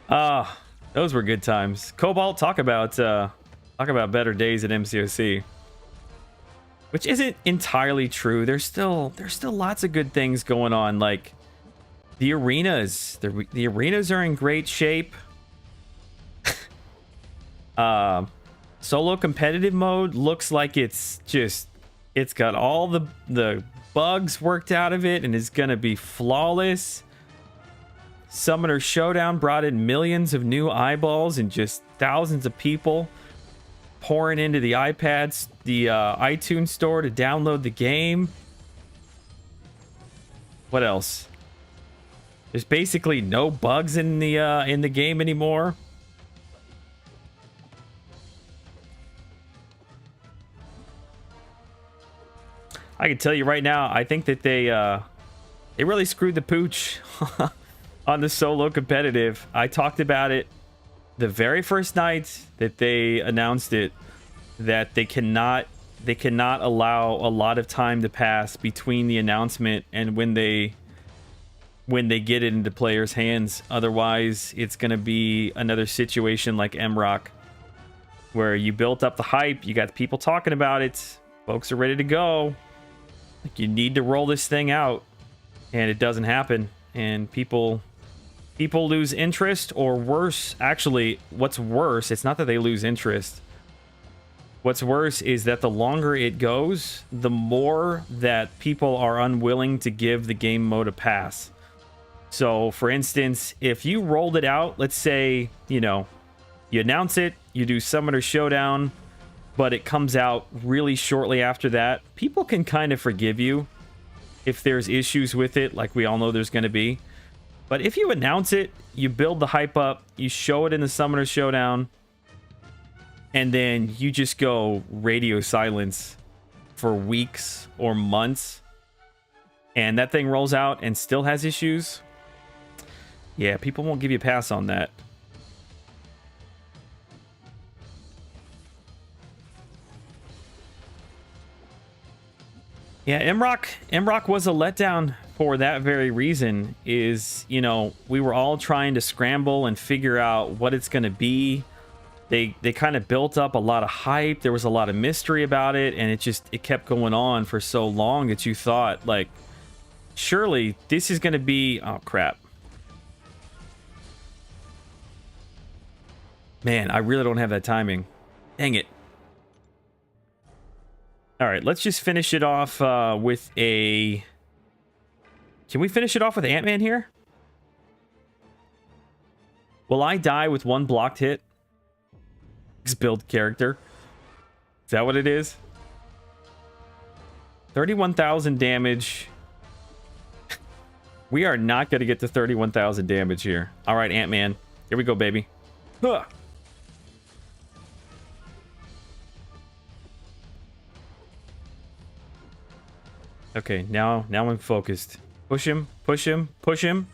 Those were good times. Cobalt, talk about better days at MCOC. Which isn't entirely true. There's still lots of good things going on, like the arenas. The arenas are in great shape. Solo competitive mode looks like it's got all the bugs worked out of it and is gonna be flawless. Summoner Showdown brought in millions of new eyeballs and just thousands of people pouring into the iPads, the iTunes store to download the game. What else? There's basically no bugs in the game anymore. I can tell you right now, I think that they really screwed the pooch on the solo competitive. I talked about it the very first night that they announced it, that they cannot allow a lot of time to pass between the announcement and when they get it into players' hands. Otherwise, it's going to be another situation like MRock, where you built up the hype, you got people talking about it, folks are ready to go. Like, you need to roll this thing out, and it doesn't happen, and people lose interest, or worse, actually, what's worse, it's not that they lose interest. What's worse is that the longer it goes, the more that people are unwilling to give the game mode a pass. So, for instance, if you rolled it out, let's say, you know, you announce it, you do Summoner Showdown, but it comes out really shortly after that, people can kind of forgive you if there's issues with it, like we all know there's going to be. But if you announce it, you build the hype up, you show it in the Summoner Showdown, and then you just go radio silence for weeks or months, and that thing rolls out and still has issues, yeah, people won't give you a pass on that. Yeah, MROC was a letdown for that very reason. Is, you know, we were all trying to scramble and figure out what it's going to be. They kind of built up a lot of hype. There was a lot of mystery about it, and it kept going on for so long that you thought, like, surely this is going to be... Oh, crap. Man, I really don't have that timing. Dang it. All right, let's just finish it off with a... Can we finish it off with Ant-Man here? Will I die with one blocked hit? Build character. Is that what it is? 31,000 damage. We are not going to get to 31,000 damage here. All right, Ant-Man. Here we go, baby. Huh. Okay, now I'm focused. Push him, push him, push him.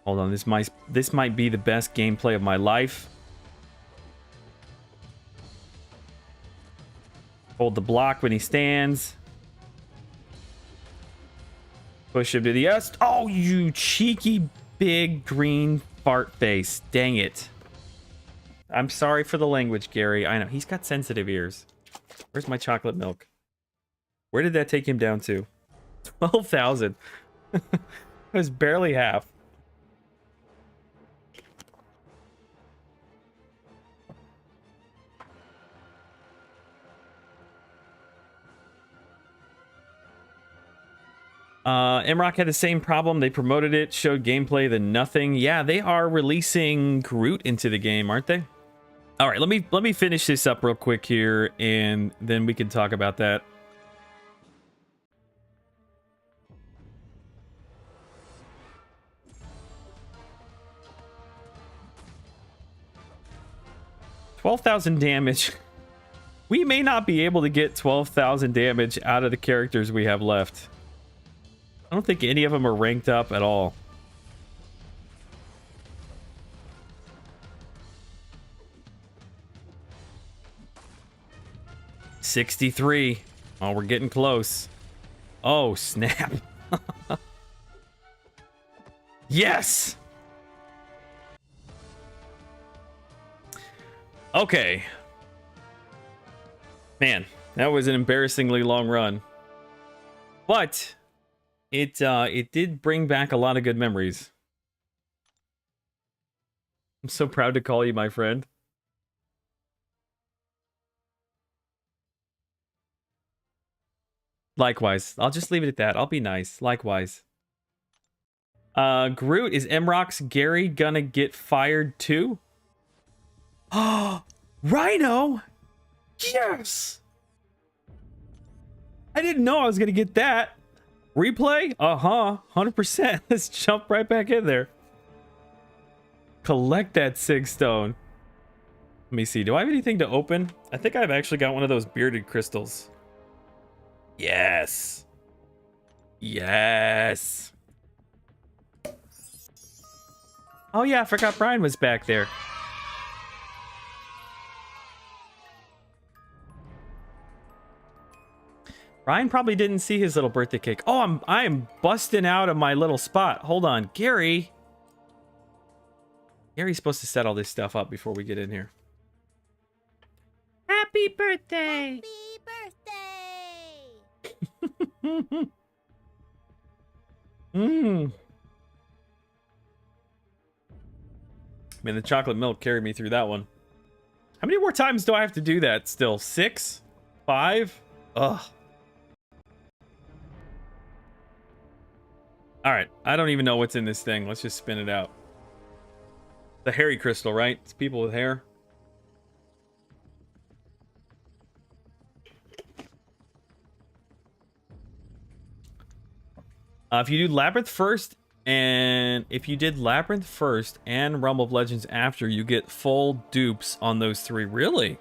Hold on, this might be the best gameplay of my life. Hold the block when he stands. Push him to the S. Oh, you cheeky big green fart face. Dang it. I'm sorry for the language, Gary. I know, he's got sensitive ears. Where's my chocolate milk? Where did that take him down to? 12,000. It was barely half. MROC had the same problem. They promoted it, showed gameplay, then nothing. Yeah, they are releasing Groot into the game, aren't they? All right, let me finish this up real quick here, and then we can talk about that. $12,000 damage. We may not be able to get 12,000 damage out of the characters we have left. I don't think any of them are ranked up at all. $63. Oh, we're getting close. Oh, snap. Yes! Okay. Man, that was an embarrassingly long run. But it did bring back a lot of good memories. I'm so proud to call you my friend. Likewise. I'll just leave it at that. I'll be nice. Likewise. Groot, is MROC's Gary gonna get fired too? Oh, Rhino! Yes! I didn't know I was gonna get that. Replay? Uh-huh. 100%. Let's jump right back in there. Collect that Sig Stone. Let me see. Do I have anything to open? I think I've actually got one of those bearded crystals. Yes. Yes. Oh yeah, I forgot Brian was back there. Brian probably didn't see his little birthday cake. Oh, I'm busting out of my little spot. Hold on, Gary. Gary's supposed to set all this stuff up before we get in here. Happy birthday! Happy birthday! Man, the chocolate milk carried me through that one. How many more times do I have to do that still? 6? 5? Ugh. All right, I don't even know what's in this thing. Let's just spin it out. The hairy crystal, right? It's people with hair. If you do Labyrinth first, and if you did Labyrinth first and Realm of Legends after, you get full dupes on those 3. Really?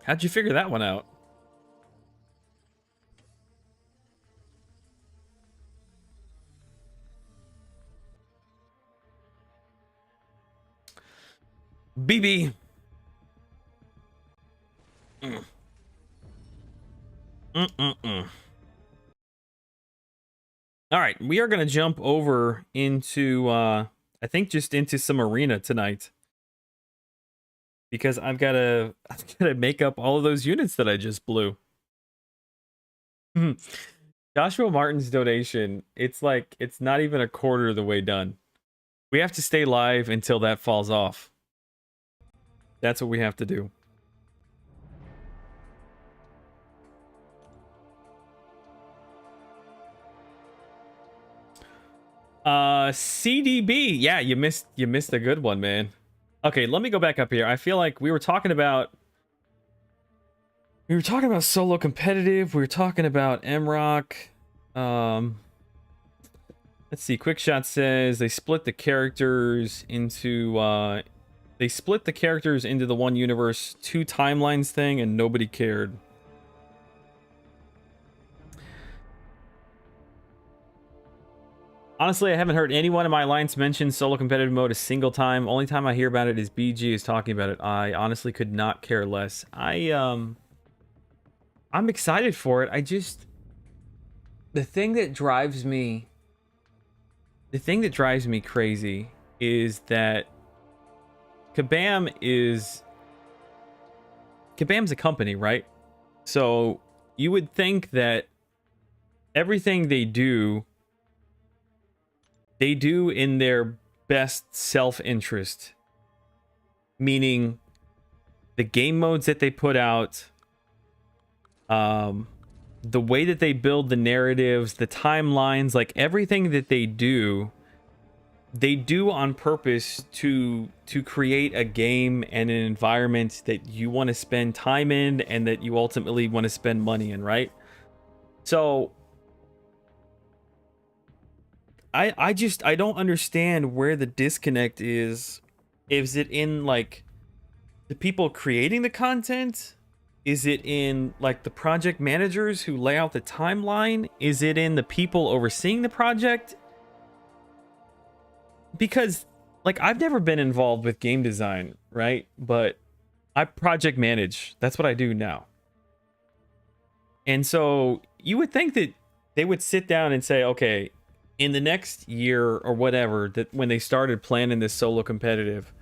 How'd you figure that one out? BB. All right, we are going to jump over into, I think just into some arena tonight. Because I've got to make up all of those units that I just blew. Joshua Martin's donation, it's like, it's not even a quarter of the way done. We have to stay live until that falls off. That's what we have to do. CDB. Yeah, you missed a good one, man. Okay, let me go back up here. I feel like we were talking about solo competitive. We were talking about MRock. Let's see. Quickshot says they split the characters into the one universe, 2 timelines thing, and nobody cared. Honestly, I haven't heard anyone in my alliance mention solo competitive mode a single time. Only time I hear about it is BG is talking about it. I honestly could not care less. I'm excited for it. The thing that drives me crazy is that Kabam's a company, right? So you would think that everything they do in their best self-interest. Meaning the game modes that they put out, the way that they build the narratives, the timelines, like everything that they do on purpose to create a game and an environment that you want to spend time in and that you ultimately want to spend money in, right? So I don't understand where the disconnect is. Is it in like the people creating the content? Is it in like the project managers who lay out the timeline? Is it in the people overseeing the project? Because like I've never been involved with game design, right? But I project manage. That's what I do now. And so you would think that they would sit down and say, okay, in the next year or whatever, that when they started planning this solo competitive,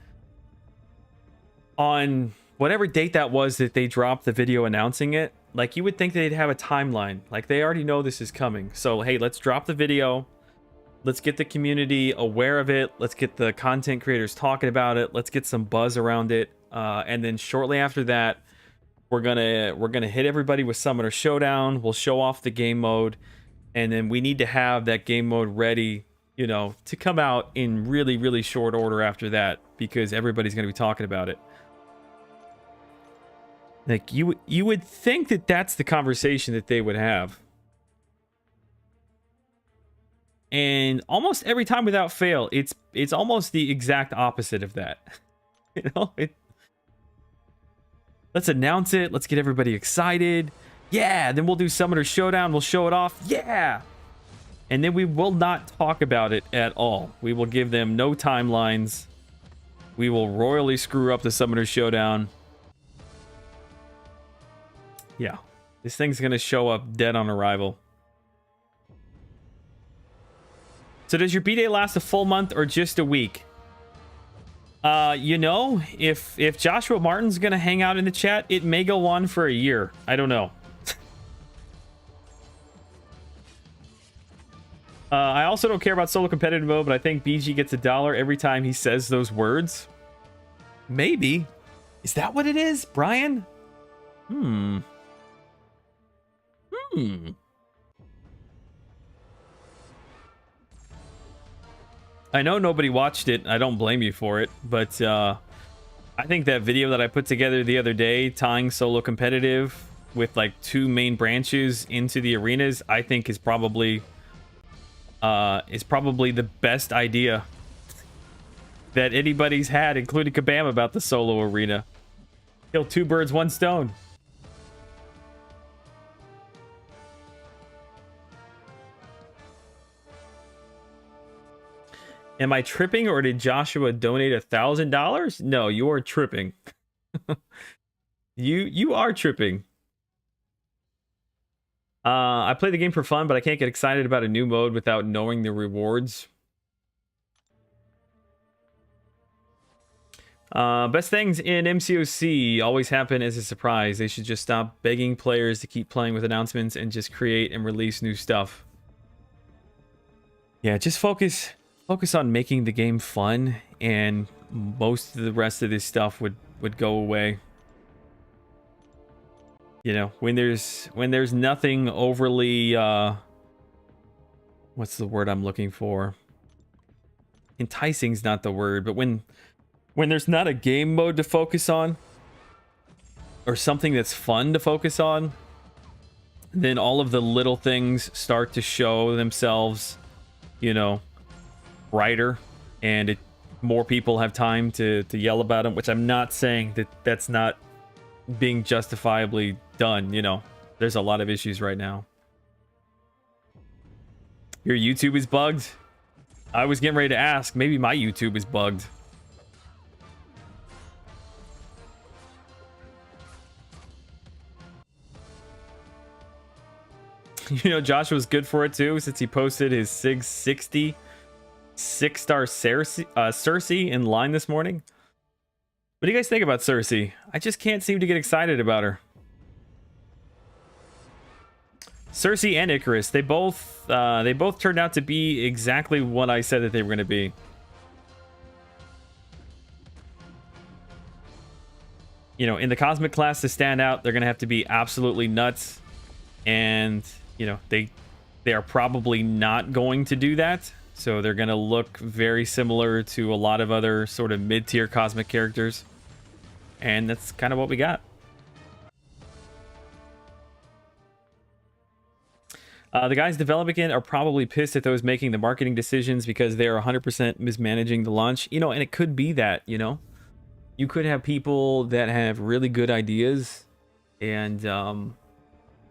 on whatever date that was that they dropped the video announcing it, like you would think they'd have a timeline. Like they already know this is coming. So, hey, let's drop the video. Let's get the community aware of it. Let's get the content creators talking about it. Let's get some buzz around it. And then shortly after that, we're gonna hit everybody with Summoner Showdown. We'll show off the game mode. And then we need to have that game mode ready, you know, to come out in really, really short order after that, because everybody's going to be talking about it. Like you would think that that's the conversation that they would have. And almost every time without fail, it's almost the exact opposite of that. You know, let's announce it. Let's get everybody excited. Yeah, then we'll do Summoner Showdown. We'll show it off. Yeah. And then we will not talk about it at all. We will give them no timelines. We will royally screw up the Summoner Showdown. Yeah. This thing's going to show up dead on arrival. So does your B-Day last a full month or just a week? You know, if Joshua Martin's going to hang out in the chat, it may go on for a year. I don't know. I also don't care about solo competitive mode, but I think BG gets $1 every time he says those words. Maybe. Is that what it is, Brian? Hmm. Hmm. I know nobody watched it. I don't blame you for it, but I think that video that I put together the other day, tying solo competitive with like 2 main branches into the arenas, I think is probably the best idea that anybody's had, including Kabam, about the solo arena. Kill 2 birds, 1 stone. Am I tripping, or did Joshua donate $1,000? No, you are tripping. You are tripping. I play the game for fun, but I can't get excited about a new mode without knowing the rewards. Best things in MCOC always happen as a surprise. They should just stop begging players to keep playing with announcements and just create and release new stuff. Yeah, just focus on making the game fun, and most of the rest of this stuff would go away. You know, when there's nothing overly what's the word I'm looking for? Enticing's not the word, but when there's not a game mode to focus on, or something that's fun to focus on, then all of the little things start to show themselves, you know, brighter, and more people have time to yell about them, which I'm not saying that that's not being justifiably done. You know, there's a lot of issues right now. Your YouTube is bugged? I was getting ready to ask, maybe my YouTube is bugged. You know, Josh was good for it too, since he posted his SIG 60 6-star Cersei in line this morning. What do you guys think about Cersei? I just can't seem to get excited about her. Cersei and Icarus, they both turned out to be exactly what I said that they were going to be. You know, in the cosmic class to stand out, they're going to have to be absolutely nuts, and you know, they are probably not going to do that. So they're going to look very similar to a lot of other sort of mid-tier cosmic characters. And that's kind of what we got. The guys developing it are probably pissed at those making the marketing decisions, because they're 100% mismanaging the launch. You know, and it could be that, you know. You could have people that have really good ideas and,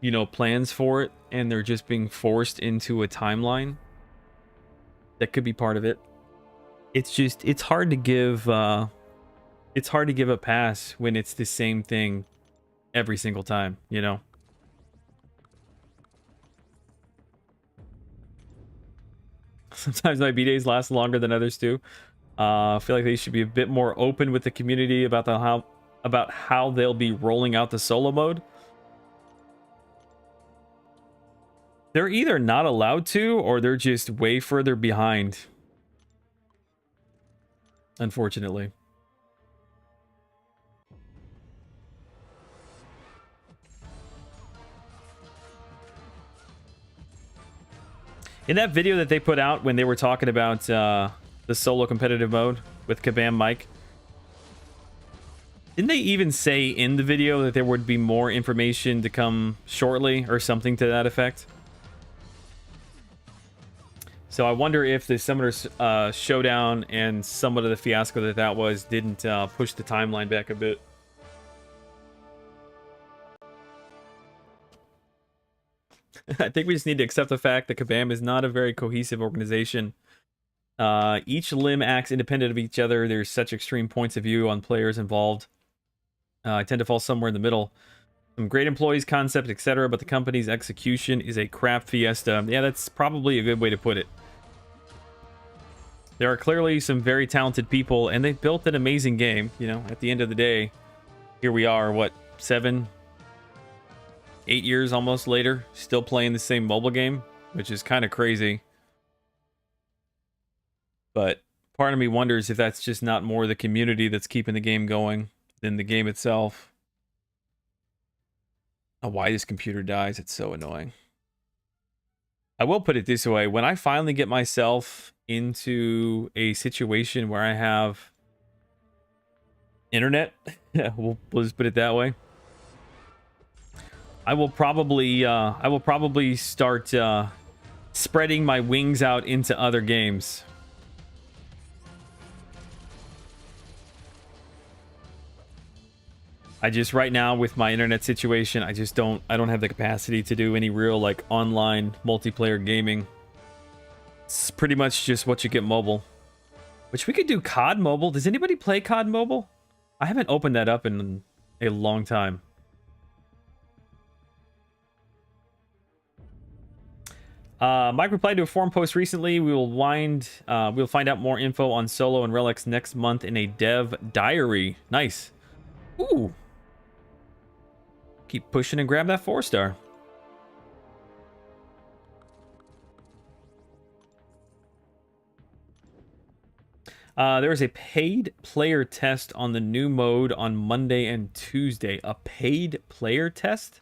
you know, plans for it, and they're just being forced into a timeline. That could be part of it. It's just, it's hard to give a pass when it's the same thing every single time, you know. Sometimes my B-days last longer than others do. I feel like they should be a bit more open with the community about how they'll be rolling out the solo mode. They're either not allowed to, or they're just way further behind. Unfortunately. In that video that they put out when they were talking about the solo competitive mode with Kabam Mike, didn't they even say in the video that there would be more information to come shortly, or something to that effect? So I wonder if the Summoner's Showdown and somewhat of the fiasco that was didn't push the timeline back a bit. I think we just need to accept the fact that Kabam is not a very cohesive organization. Each limb acts independent of each other. There's such extreme points of view on players involved. I tend to fall somewhere in the middle. Some great employees, concept, etc., but the company's execution is a crap fiesta. Yeah, that's probably a good way to put it. There are clearly some very talented people, and they've built an amazing game. You know, at the end of the day, here we are, what, 7, 8 years almost later, still playing the same mobile game, which is kind of crazy. But part of me wonders if that's just not more the community that's keeping the game going than the game itself. why this computer dies. It's so annoying. I will put it this way. When I finally get myself into a situation where I have internet, we'll just put it that way, I will probably start spreading my wings out into other games. I just, right now with my internet situation, I don't have the capacity to do any real like online multiplayer gaming. It's pretty much just what you get mobile. Which we could do COD Mobile. Does anybody play COD Mobile? I haven't opened that up in a long time. Mike replied to a forum post recently. We'll find out more info on Solo and Relics next month in a dev diary. Nice. Ooh. Keep pushing and grab that 4-star. There is a paid player test on the new mode on Monday and Tuesday. A paid player test?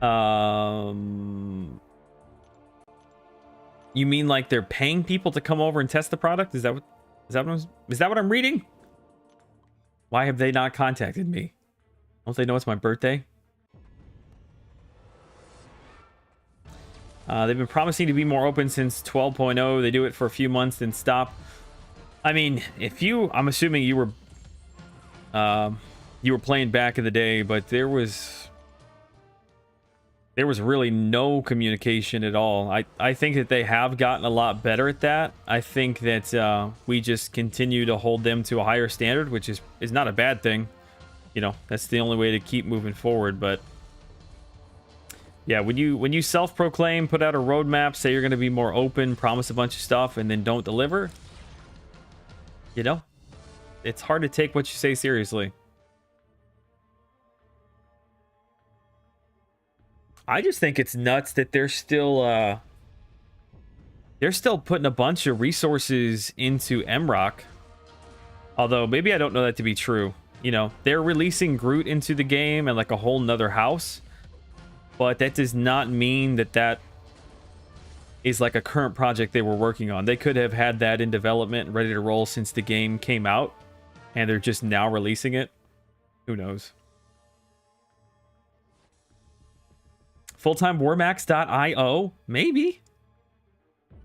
You mean like they're paying people to come over and test the product? Is that what I'm reading? Why have they not contacted me? Don't they know it's my birthday? They've been promising to be more open since 12.0. They do it for a few months, then stop. I mean, I'm assuming you were playing back in the day, but there was really no communication at all. I think that they have gotten a lot better at that. I think that we just continue to hold them to a higher standard, which is not a bad thing. You know, that's the only way to keep moving forward. But yeah, when you self-proclaim, put out a roadmap, say you're going to be more open, promise a bunch of stuff, and then don't deliver, you know, it's hard to take what you say seriously. I just think it's nuts that they're still putting a bunch of resources into MROC. Although maybe I don't know that to be true. You know, they're releasing Groot into the game and like a whole nother house, but that does not mean that is like a current project they were working on. They could have had that in development and ready to roll since the game came out, and they're just now releasing it. Who knows? Fulltimewarmax.io? Maybe.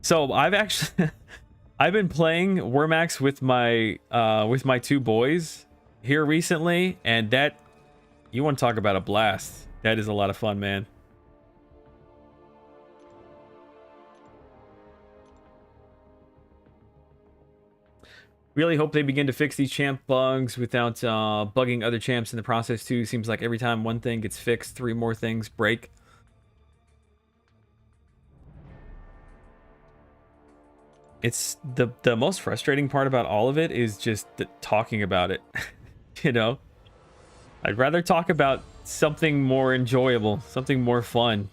So I've actually I've been playing Warmax with my two boys here recently, and that, you want to talk about a blast. That is a lot of fun, man. Really hope they begin to fix these champ bugs without bugging other champs in the process too. Seems like every time one thing gets fixed, 3 more things break. It's the most frustrating part about all of it is just talking about it. You know, I'd rather talk about something more enjoyable, something more fun.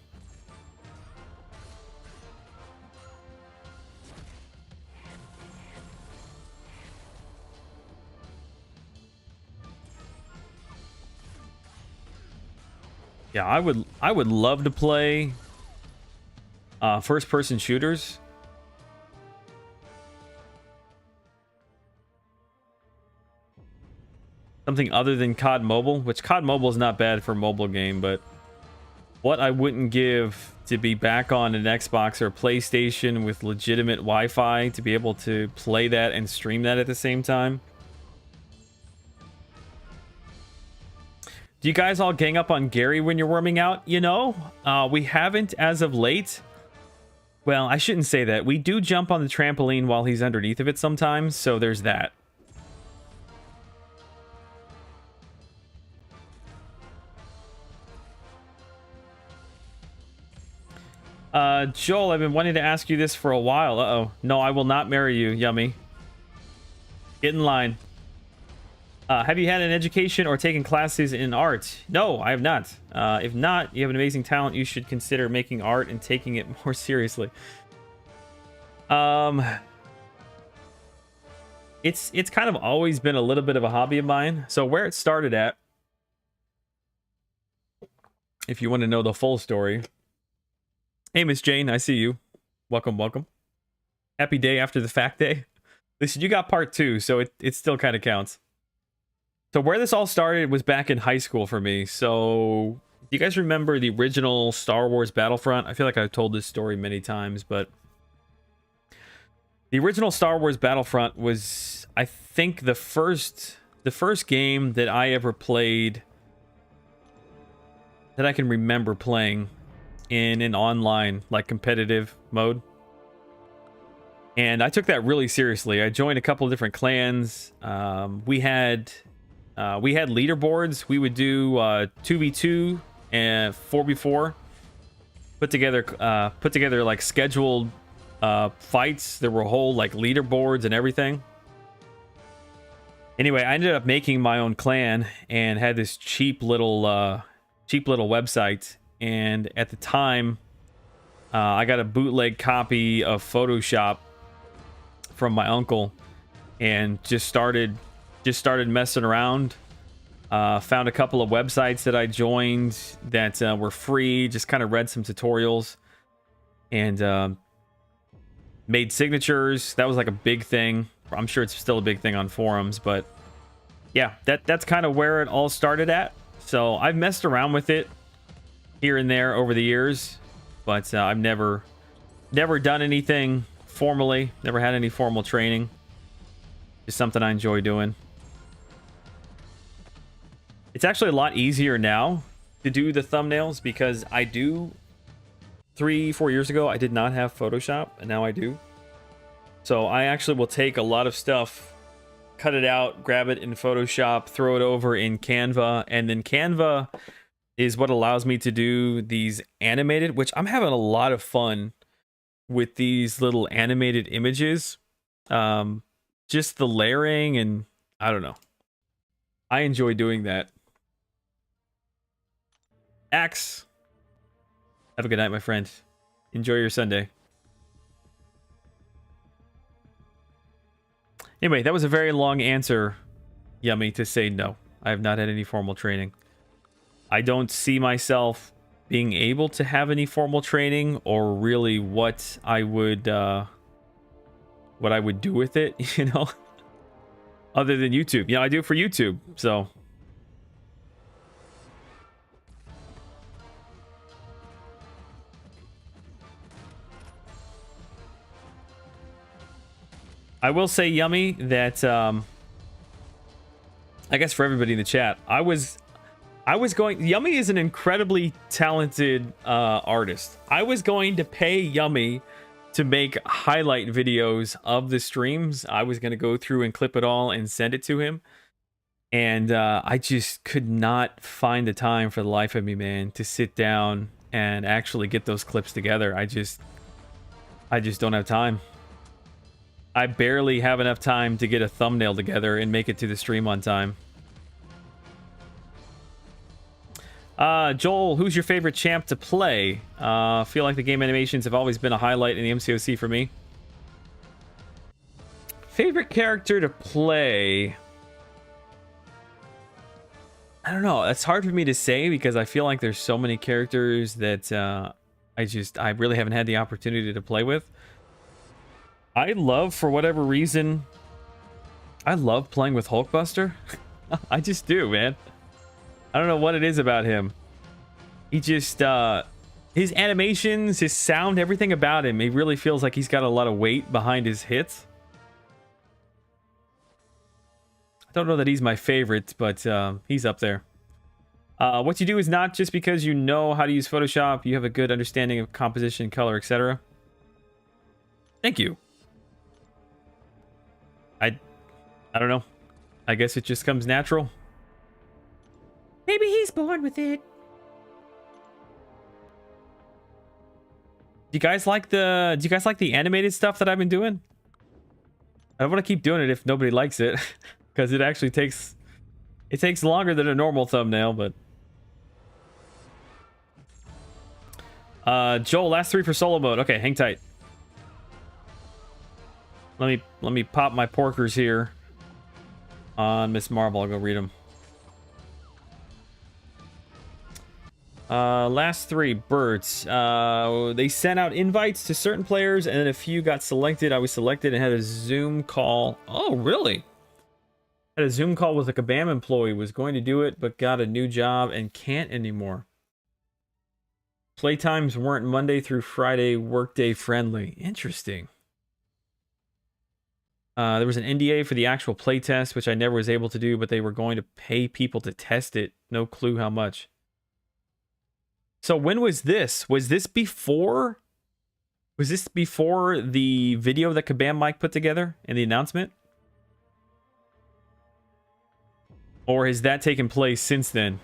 Yeah, I would love to play first-person shooters. Something other than COD Mobile, which COD Mobile is not bad for a mobile game, but what I wouldn't give to be back on an Xbox or PlayStation with legitimate Wi-Fi to be able to play that and stream that at the same time. Do you guys all gang up on Gary when you're warming out? You know, we haven't as of late. Well, I shouldn't say that. We do jump on the trampoline while he's underneath of it sometimes, so there's that. Joel, I've been wanting to ask you this for a while. Uh-oh. No, I will not marry you, Yummy. Get in line. Have you had an education or taken classes in art? No, I have not. If not, you have an amazing talent. You should consider making art and taking it more seriously. It's kind of always been a little bit of a hobby of mine. So where it started at if you want to know the full story. Hey, Miss Jane, I see you. Welcome, welcome. Happy day after the fact day. Listen, you got part 2, so it still kind of counts. So where this all started was back in high school for me. So do you guys remember the original Star Wars Battlefront? I feel like I've told this story many times, but the original Star Wars Battlefront was, I think, the first game that I ever played that I can remember playing in an online, like, competitive mode. And I took that really seriously. I joined a couple of different clans. We had leaderboards. We would do 2v2 and 4v4. Put together like scheduled fights. There were whole like leaderboards and everything. Anyway, I ended up making my own clan and had this cheap little website. And at the time, I got a bootleg copy of Photoshop from my uncle, and just started messing around. Found a couple of websites that I joined that were free. Just kind of read some tutorials and made signatures. That was like a big thing. I'm sure it's still a big thing on forums, but yeah, that's kind of where it all started at. So I've messed around with it here and there over the years, but I've never done anything formally, never had any formal training. Just something I enjoy doing. It's actually a lot easier now to do the thumbnails because I do 3-4 years ago I did not have Photoshop, and now I do. So I actually will take a lot of stuff, cut it out, grab it in Photoshop, throw it over in Canva, and then Canva is what allows me to do these animated, which I'm having a lot of fun with these little animated images. Just the layering, and I don't know. I enjoy doing that. Axe, have a good night, my friend. Enjoy your Sunday. Anyway, that was a very long answer, Yummy, to say no. I have not had any formal training. I don't see myself being able to have any formal training, or really what I would do with it, you know, other than YouTube. You know, I do it for YouTube, so. I will say, Yummy, that I guess for everybody in the chat, I was going. Yummy is an incredibly talented artist. I was going to pay Yummy to make highlight videos of the streams. I was going to go through and clip it all and send it to him. And I just could not find the time for the life of me, man, to sit down and actually get those clips together. I just don't have time. I barely have enough time to get a thumbnail together and make it to the stream on time. Joel, who's your favorite champ to play? Feel like the game animations have always been a highlight in the MCOC for me. Favorite character to play? I don't know. It's hard for me to say because I feel like there's so many characters that I really haven't had the opportunity to play with. I love, for whatever reason, I love playing with Hulkbuster. I just do, man. I don't know what it is about him. He just, his animations, his sound, everything about him, he really feels like he's got a lot of weight behind his hits. I don't know that he's my favorite, but he's up there. What you do is not just because you know how to use Photoshop, you have a good understanding of composition, color, etc. Thank you. I don't know. I guess it just comes natural. Maybe he's born with it. Do you guys like the animated stuff that I've been doing? I don't want to keep doing it if nobody likes it, because it actually takes longer than a normal thumbnail, but Joel, last 3 for solo mode. Okay, hang tight. Let me pop my porkers here on Miss Marvel. I'll go read them. Last three, Birds. They sent out invites to certain players, and then a few got selected. I was selected and had a Zoom call. Oh, really? Had a Zoom call with a Kabam employee. Was going to do it, but got a new job and can't anymore. Playtimes weren't Monday through Friday workday friendly. Interesting. There was an NDA for the actual playtest, which I never was able to do, but they were going to pay people to test it. No clue how much. So when was this? Was this before? Was this before the video that Kabam Mike put together and the announcement? Or has that taken place since then?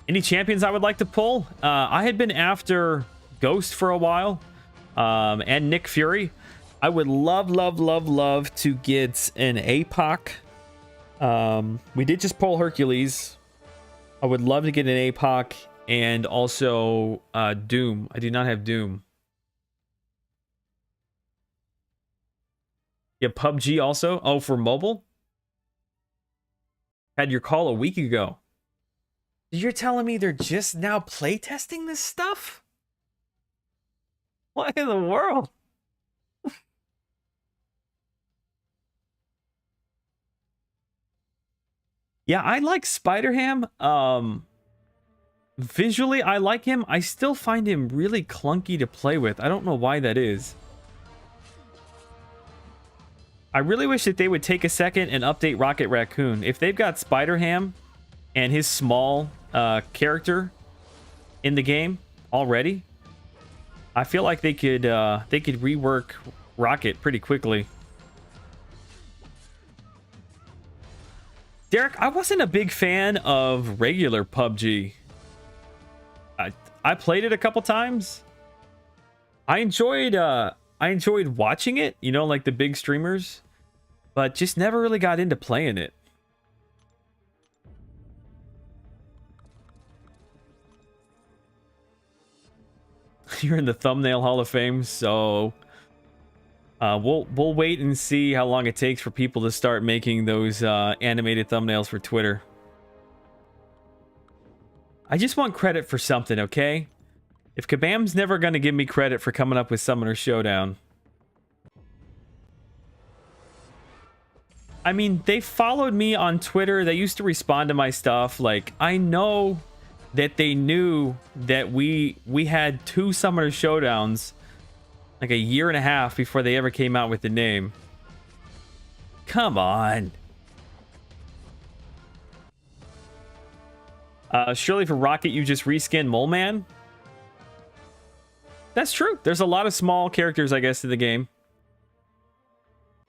Any champions I would like to pull? I had been after Ghost for a while. And Nick Fury. I would love to get an APOC. We did just pull Hercules. I would love to get an APOC and also Doom. I do not have Doom. Yeah, PUBG also. Oh, for mobile? Had your call a week ago. You're telling me they're just now playtesting this stuff? What in the world? Yeah, I like Spider-Ham. Visually, I like him. I still find him really clunky to play with. I don't know why that is. I really wish that they would take a second and update Rocket Raccoon. If they've got Spider-Ham and his small character in the game already, I feel like they could rework Rocket pretty quickly. Derek, I wasn't a big fan of regular PUBG. I played it a couple times. I enjoyed watching it, you know, like the big streamers, but just never really got into playing it. You're in the thumbnail Hall of Fame, so we'll wait and see how long it takes for people to start making those animated thumbnails for Twitter. I just want credit for something, okay? If Kabam's never going to give me credit for coming up with Summoner Showdown. I mean, they followed me on Twitter. They used to respond to my stuff. Like, I know that they knew that we had 2 Summoner Showdowns like a year and a half before they ever came out with the name. Come on. Surely for Rocket, you just reskin Mole Man? That's true. There's a lot of small characters, I guess, in the game.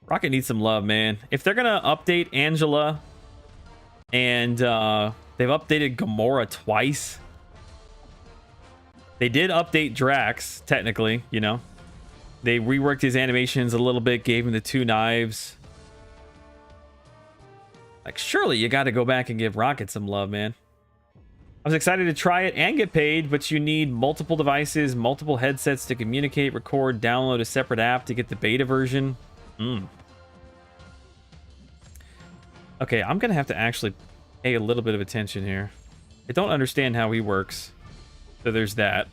Rocket needs some love, man. If they're gonna update Angela and they've updated Gamora twice. They did update Drax, technically, you know. They reworked his animations a little bit, gave him the 2 knives. Like, surely you got to go back and give Rocket some love, man. I was excited to try it and get paid, but you need multiple devices, multiple headsets to communicate, record, download a separate app to get the beta version. Okay, I'm going to have to actually pay a little bit of attention here. I don't understand how he works. So there's that.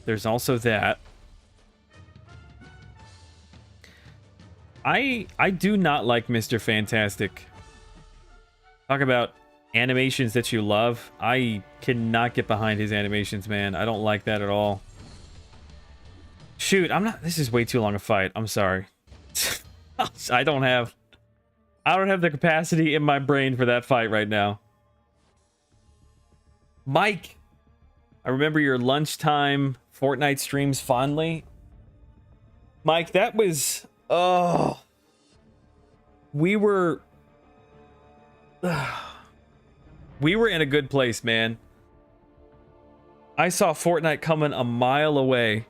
There's also that. I do not like Mr. Fantastic. Talk about animations that you love. I cannot get behind his animations, man. I don't like that at all. Shoot, I'm not... This is way too long a fight. I'm sorry. I don't have the capacity in my brain for that fight right now. Mike, I remember your lunchtime Fortnite streams fondly. Mike, that was... Oh... We were in a good place, man. I saw Fortnite coming a mile away.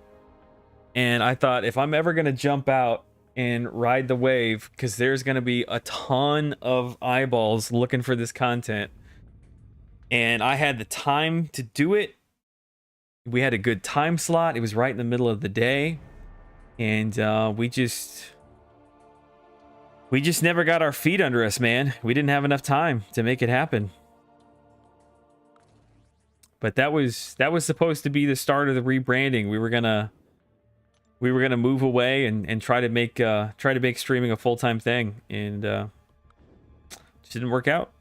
And I thought, if I'm ever going to jump out and ride the wave, because there's going to be a ton of eyeballs looking for this content. And I had the time to do it. We had a good time slot. It was right in the middle of the day. And we just... We just never got our feet under us, man. We didn't have enough time to make it happen. But that was supposed to be the start of the rebranding. We were gonna move away and try to make streaming a full-time thing, and just didn't work out.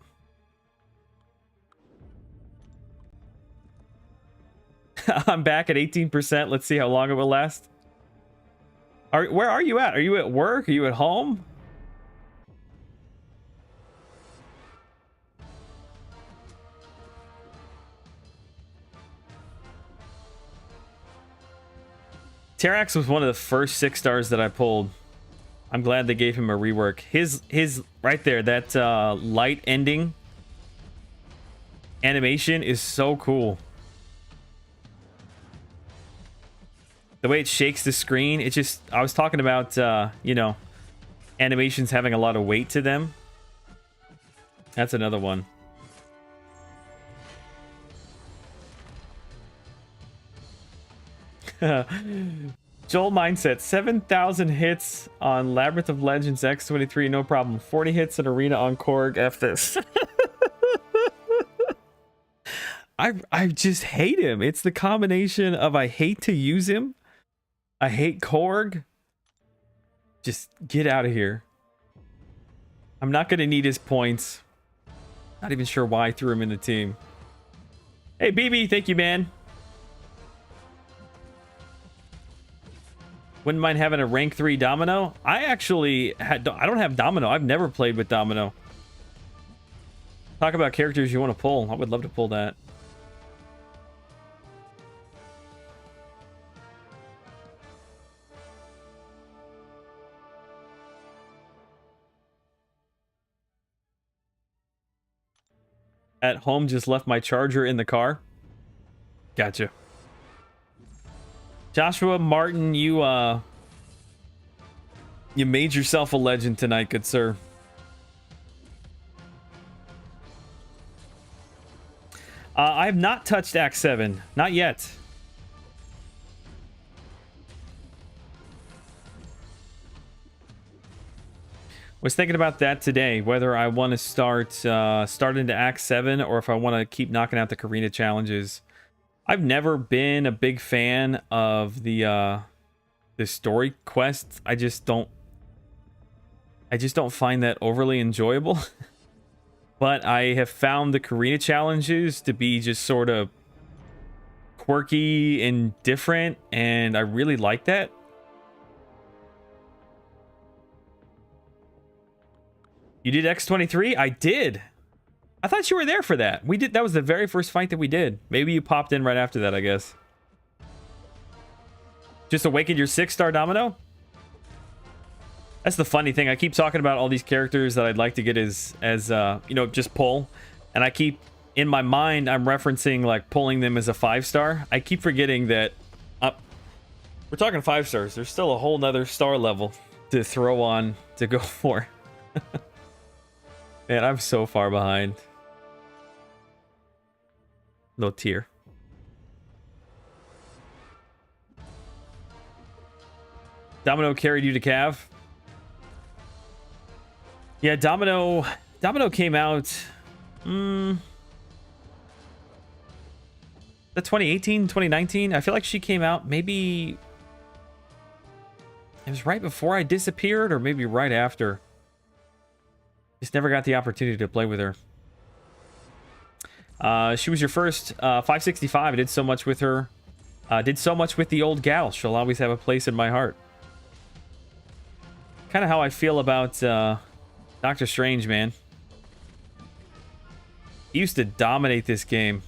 I'm back at 18%. Let's see how long it will last. Where are you at? Are you at work? Are you at home? Terax was one of the first 6 stars that I pulled. I'm glad they gave him a rework. His right there, that light ending animation is so cool. The way it shakes the screen, it just... I was talking about, you know, animations having a lot of weight to them. That's another one. Joel Mindset, 7,000 hits on Labyrinth of Legends X23, no problem. 40 hits in Arena on Korg, F this. I just hate him. It's the combination of I hate to use him, I hate Korg. Just get out of here. I'm not going to need his points. Not even sure why I threw him in the team. Hey, BB, thank you, man. Wouldn't mind having a rank 3 Domino. I actually I don't have Domino. I've never played with Domino. Talk about characters you want to pull. I would love to pull that. At home, just left my charger in the car. Gotcha. Joshua Martin, you made yourself a legend tonight, good sir. I have not touched Act 7. Not yet. Was thinking about that today, whether I want to start into Act 7 or if I want to keep knocking out the Karina challenges. I've never been a big fan of the story quests. I just don't find that overly enjoyable. But I have found the Karina challenges to be just sort of quirky and different, and I really like that. You did X23? I did. I thought you were there for that. We did. That was the very first fight that we did. Maybe you popped in right after that, I guess. Just awakened your 6-star Domino? That's the funny thing. I keep talking about all these characters that I'd like to get as you know, just pull. And I keep, in my mind, I'm referencing like pulling them as a 5-star. I keep forgetting that we're talking 5 stars. There's still a whole nother star level to throw on to go for. Man, I'm so far behind. No tier. Domino carried you to Cav. Yeah, Domino came out. The 2018, 2019. I feel like she came out maybe. It was right before I disappeared, or maybe right after. Just never got the opportunity to play with her. She was your first 565. I did so much with her. Did so much with the old gal. She'll always have a place in my heart. Kind of how I feel about Doctor Strange, man. He used to dominate this game.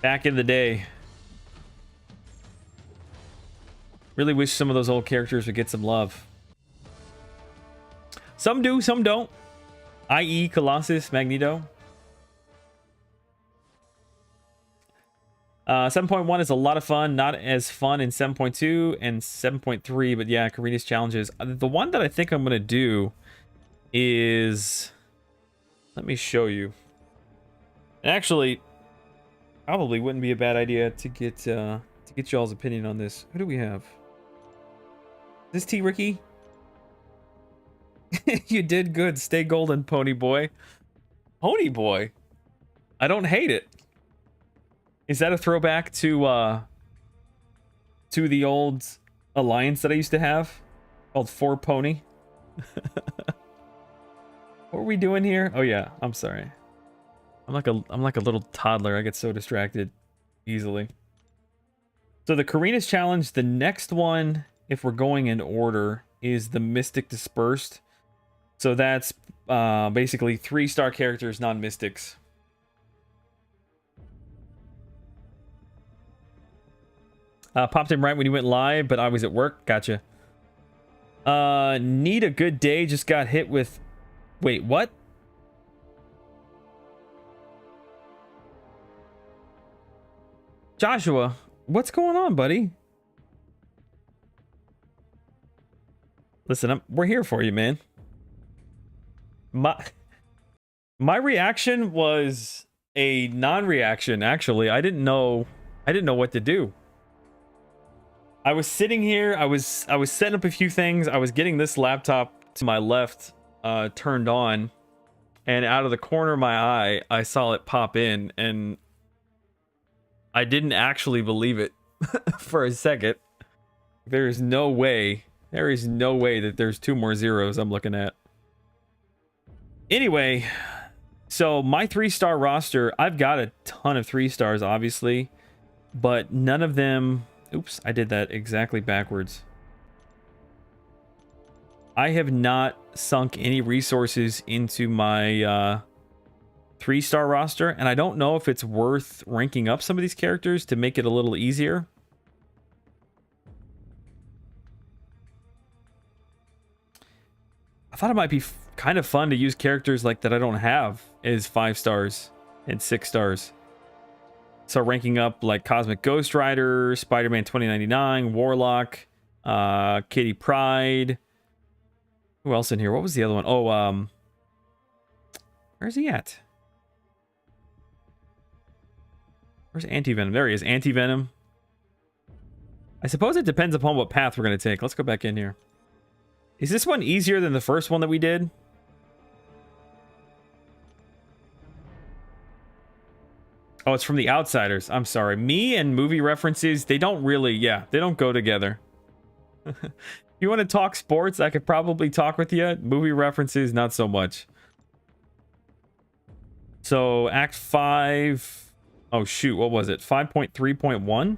Back in the day. Really wish some of those old characters would get some love. Some do, some don't. I.e. Colossus, Magneto. 7.1 is a lot of fun. Not as fun in 7.2 and 7.3. But yeah, Karina's challenges. The one that I think I'm going to do is... Let me show you. And actually, probably wouldn't be a bad idea to get y'all's opinion on this. Who do we have? Is this T. Ricky? You did good. Stay golden, Pony Boy. Pony Boy? I don't hate it. Is that a throwback to the old alliance that I used to have? Called 4Pony? What are we doing here? Oh yeah, I'm sorry. I'm like a little toddler. I get so distracted easily. So the Karina's challenge, the next one, if we're going in order, is the Mystic Dispersed. So that's basically 3-star characters, non-mystics. Popped in right when you went live, but I was at work. Gotcha. Need a good day. Just got hit with... Wait, what? Joshua, what's going on, buddy? Listen, we're here for you, man. My reaction was a non-reaction, actually. I didn't know what to do. I was sitting here, I was setting up a few things. I was getting this laptop to my left turned on, and out of the corner of my eye, I saw it pop in, and I didn't actually believe it for a second. There is no way that there's 2 more zeros I'm looking at. Anyway, so my 3-star roster, I've got a ton of 3 stars, obviously, but none of them... Oops, I did that exactly backwards. I have not sunk any resources into my 3-star roster, and I don't know if it's worth ranking up some of these characters to make it a little easier. I thought it might be kind of fun to use characters like that I don't have as 5 stars and 6 stars. So ranking up like Cosmic Ghost Rider, Spider-Man 2099, Warlock, Kitty Pryde. Who else in here? What was the other one? Oh, where's he at? Where's Anti-Venom? There he is, Anti-Venom. I suppose it depends upon what path we're going to take. Let's go back in here. Is this one easier than the first one that we did? Oh, it's from The Outsiders. I'm sorry. Me and movie references, they don't really, yeah, they don't go together. If you want to talk sports, I could probably talk with you. Movie references, not so much. So, Act 5... Oh, shoot, what was it? 5.3.1?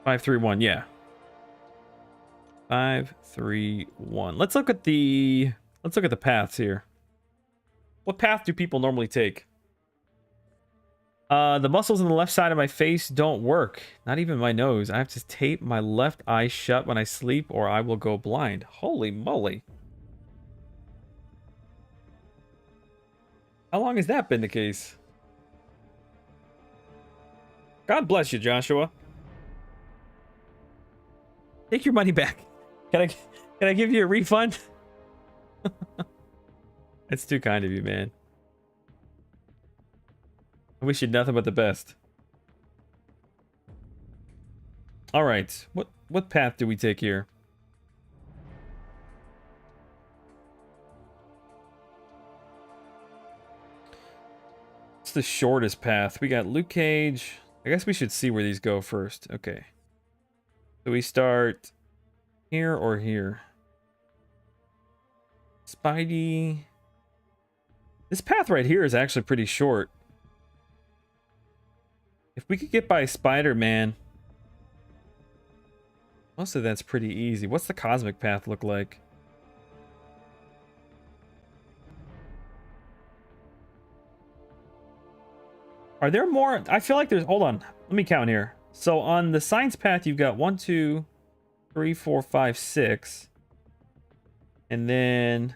531, yeah. 531. Let's look at the paths here. What path do people normally take? The muscles on the left side of my face don't work. Not even my nose. I have to tape my left eye shut when I sleep or I will go blind. Holy moly. How long has that been the case? God bless you, Joshua. Take your money back. Can I give you a refund? It's too kind of you, man. I wish you nothing but the best. All right. What path do we take here? It's the shortest path. We got Luke Cage. I guess we should see where these go first. Okay. So we start here or here? Spidey. This path right here is actually pretty short. If we could get by Spider-Man, most of that's pretty easy. What's the cosmic path look like? Are there more? I feel like there's... Hold on. Let me count here. So on the science path, you've got 1, 2, 3, 4, 5, 6. And then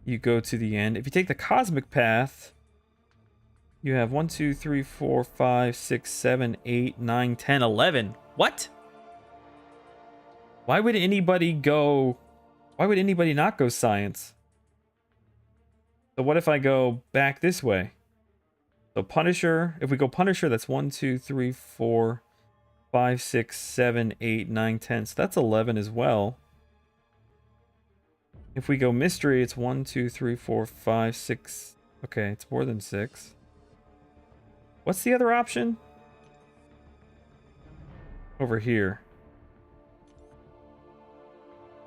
you go to the end. If you take the cosmic path, you have 1, 2, 3, 4, 5, 6, 7, 8, 9, 10, 11. What? Why would anybody go... Why would anybody not go science? So what if I go back this way? So Punisher, if we go Punisher, that's 1, 2, 3, 4, 5, 6, 7, 8, 9, 10. So that's 11 as well. If we go mystery, it's 1, 2, 3, 4, 5, 6. Okay, it's more than 6. What's the other option? Over here.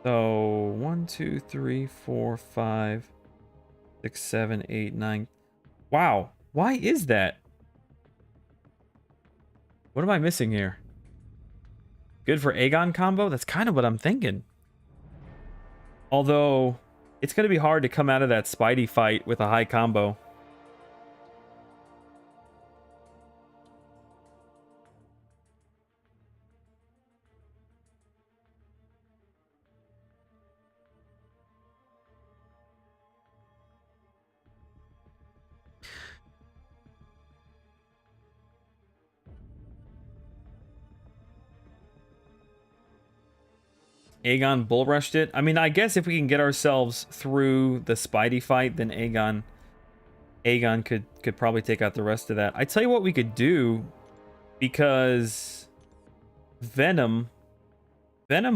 So 1, 2, 3, 4, 5, 6, 7, 8, 9. Wow. Why is that? What am I missing here? Good for Aegon combo? That's kind of what I'm thinking. Although, it's going to be hard to come out of that Spidey fight with a high combo. Aegon bull rushed it. I mean, I guess if we can get ourselves through the Spidey fight, then Aegon could probably take out the rest of that. I tell you what we could do, because Venom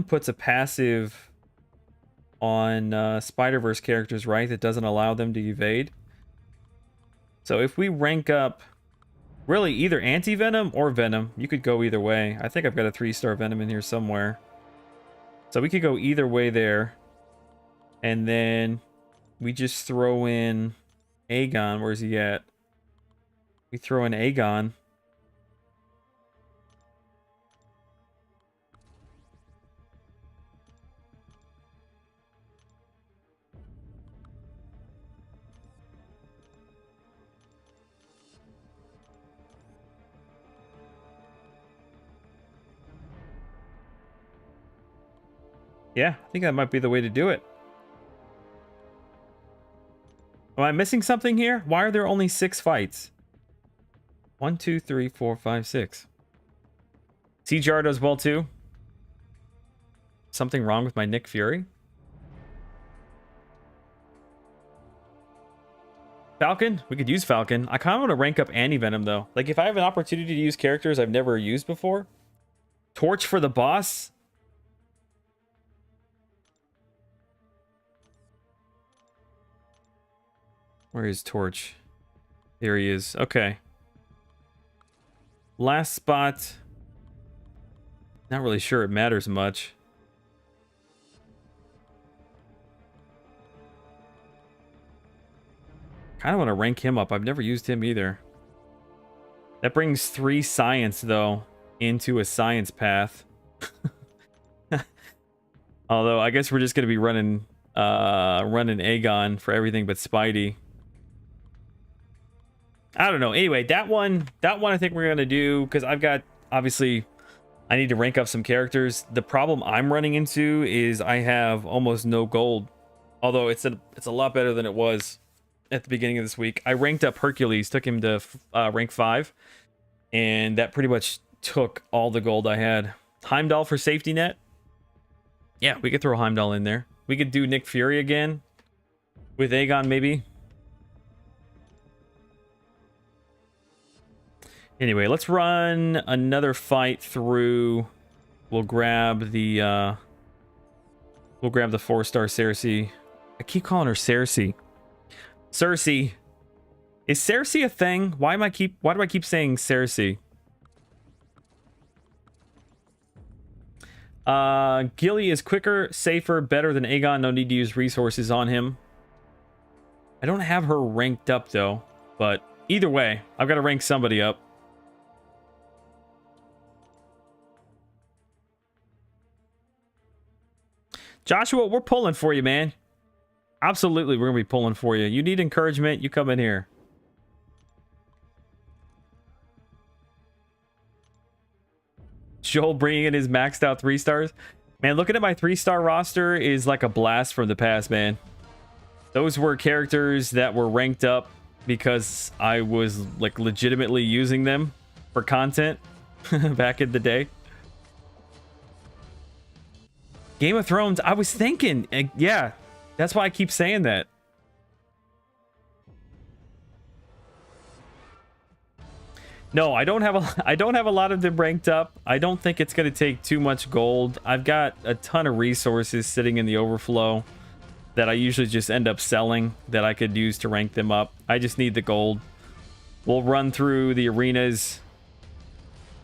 puts a passive on Spider-Verse characters, right? That doesn't allow them to evade. So if we rank up really either anti-Venom or Venom, you could go either way. I think I've got a 3-star Venom in here somewhere. So we could go either way there. And then we just throw in Aegon. Where's he at? We throw in Aegon. Yeah, I think that might be the way to do it. Am I missing something here? Why are there only 6 fights? 1, 2, 3, 4, 5, 6. C-Jar does well too. Something wrong with my Nick Fury? Falcon? We could use Falcon. I kind of want to rank up Anti-Venom though. Like if I have an opportunity to use characters I've never used before. Torch for the boss? Where is Torch? There he is. Okay. Last spot. Not really sure it matters much. Kind of want to rank him up. I've never used him either. That brings 3 science, though, into a science path. Although, I guess we're just going to be running Aegon for everything but Spidey. I don't know. Anyway, that one I think we're going to do, because I've got, obviously, I need to rank up some characters. The problem I'm running into is I have almost no gold. Although it's a lot better than it was at the beginning of this week. I ranked up Hercules, took him to rank 5, and that pretty much took all the gold I had. Heimdall for safety net. Yeah, we could throw Heimdall in there. We could do Nick Fury again with Aegon, maybe. Anyway, let's run another fight through. We'll grab the 4-star Cersei. I keep calling her Cersei. Cersei. Is Cersei a thing? Why do I keep saying Cersei? Gilly is quicker, safer, better than Aegon. No need to use resources on him. I don't have her ranked up though, but either way, I've got to rank somebody up. Joshua, we're pulling for you, man. Absolutely, we're going to be pulling for you. You need encouragement, you come in here. Joel bringing in his maxed out 3 stars. Man, looking at my 3-star roster is like a blast from the past, man. Those were characters that were ranked up because I was like legitimately using them for content back in the day. Game of Thrones, I was thinking, yeah, that's why I keep saying that. No, I don't have a lot of them ranked up. I don't think it's going to take too much gold. I've got a ton of resources sitting in the overflow that I usually just end up selling that I could use to rank them up. I just need the gold. We'll run through the arenas,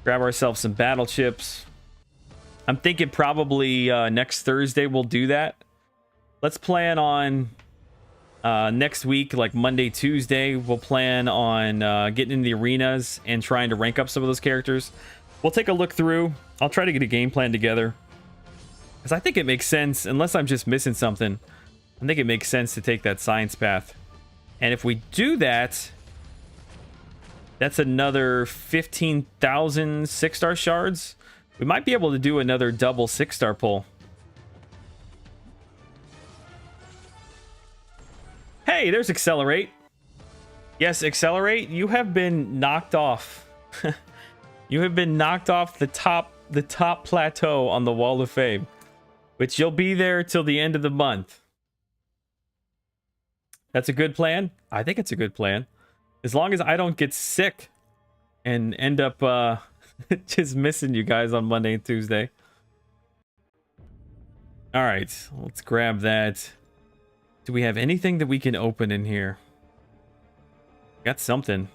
grab ourselves some battle chips. I'm thinking probably next Thursday we'll do that. Let's plan on next week, like Monday, Tuesday, we'll plan on getting in the arenas and trying to rank up some of those characters. We'll take a look through. I'll try to get a game plan together, because I think it makes sense, unless I'm just missing something. I think it makes sense to take that science path. And if we do that, that's another 15,000 6-star shards. We might be able to do another double 6-star pull. Hey, there's Accelerate. Yes, Accelerate, you have been knocked off. You have been knocked off the top plateau on the Wall of Fame, which you'll be there till the end of the month. That's a good plan. I think it's a good plan. As long as I don't get sick and end up just missing you guys on Monday and Tuesday. All right, let's grab that. Do we have anything that we can open in here? Got something.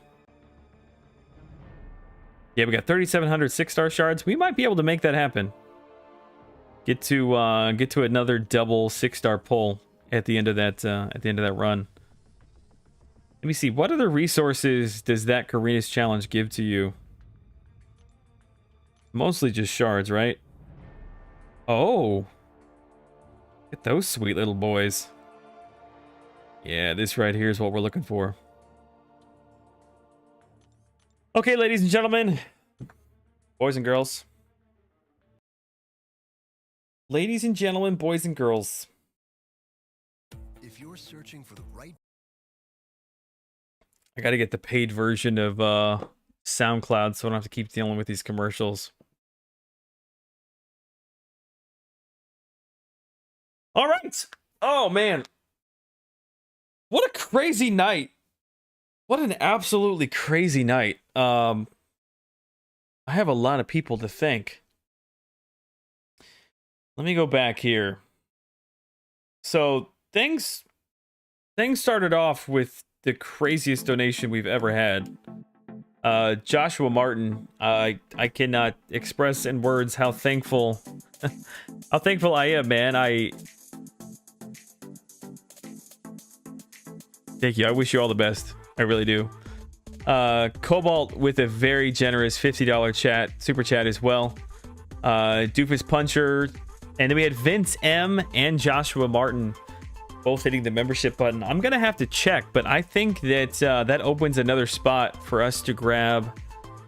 Yeah, we got 3,700 6-star shards. We might be able to make that happen. Get to another double 6-star pull at the end of that run. Let me see. What other resources does that Karina's challenge give to you? Mostly just shards, right? Oh, look at those sweet little boys. Yeah, this right here is what we're looking for. Okay, ladies and gentlemen, boys and girls. Ladies and gentlemen, boys and girls. If you're searching for the right, I gotta get the paid version of SoundCloud so I don't have to keep dealing with these commercials. All right. Oh, man. What a crazy night. What an absolutely crazy night. I have a lot of people to thank. Let me go back here. So things started off with the craziest donation we've ever had. Joshua Martin, I cannot express in words how thankful I am, man. Thank you. I wish you all the best. I really do. Cobalt with a very generous $50 super chat as well. Doofus Puncher, and then we had Vince M and Joshua Martin both hitting the membership button. I'm gonna have to check, but I think that that opens another spot for us to grab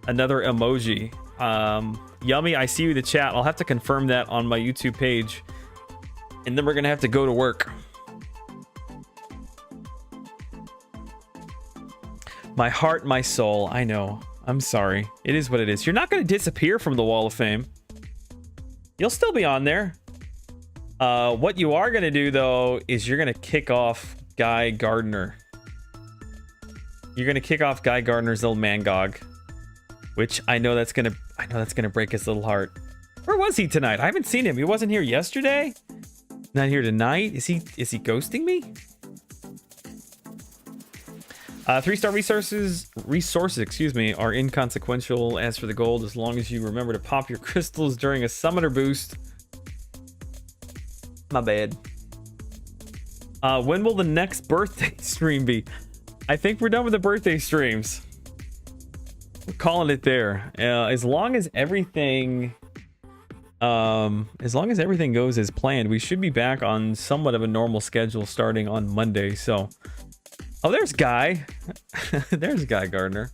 another emoji. Yummy, I see you in the chat. I'll have to confirm that on my YouTube page, and then we're gonna have to go to work. My heart, my soul. I know. I'm sorry. It is what it is. You're not going to disappear from the Wall of Fame. You'll still be on there. What you are going to do, though, is you're going to kick off Guy Gardner. You're going to kick off Guy Gardner's little Mangog, which I know that's going to break his little heart. Where was he tonight? I haven't seen him. He wasn't here yesterday. Not here tonight. Is he ghosting me? 3-star resources, excuse me, are inconsequential. As for the gold, as long as you remember to pop your crystals during a summoner boost. My bad. When will the next birthday stream be? I think we're done with the birthday streams. We're calling it there. As long as everything goes as planned, we should be back on somewhat of a normal schedule starting on Monday. So. Oh, there's Guy. There's Guy Gardner.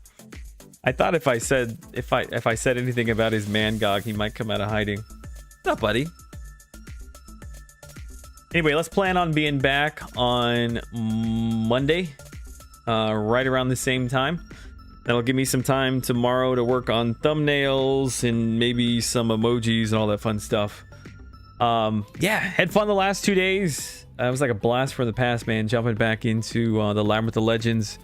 I thought if I said anything about his Mangog, he might come out of hiding. What's up, buddy? Anyway, let's plan on being back on Monday, right around the same time. That'll give me some time tomorrow to work on thumbnails and maybe some emojis and all that fun stuff. Yeah, had fun the last 2 days. It was like a blast from the past, man. Jumping back into the Labyrinth of Legends.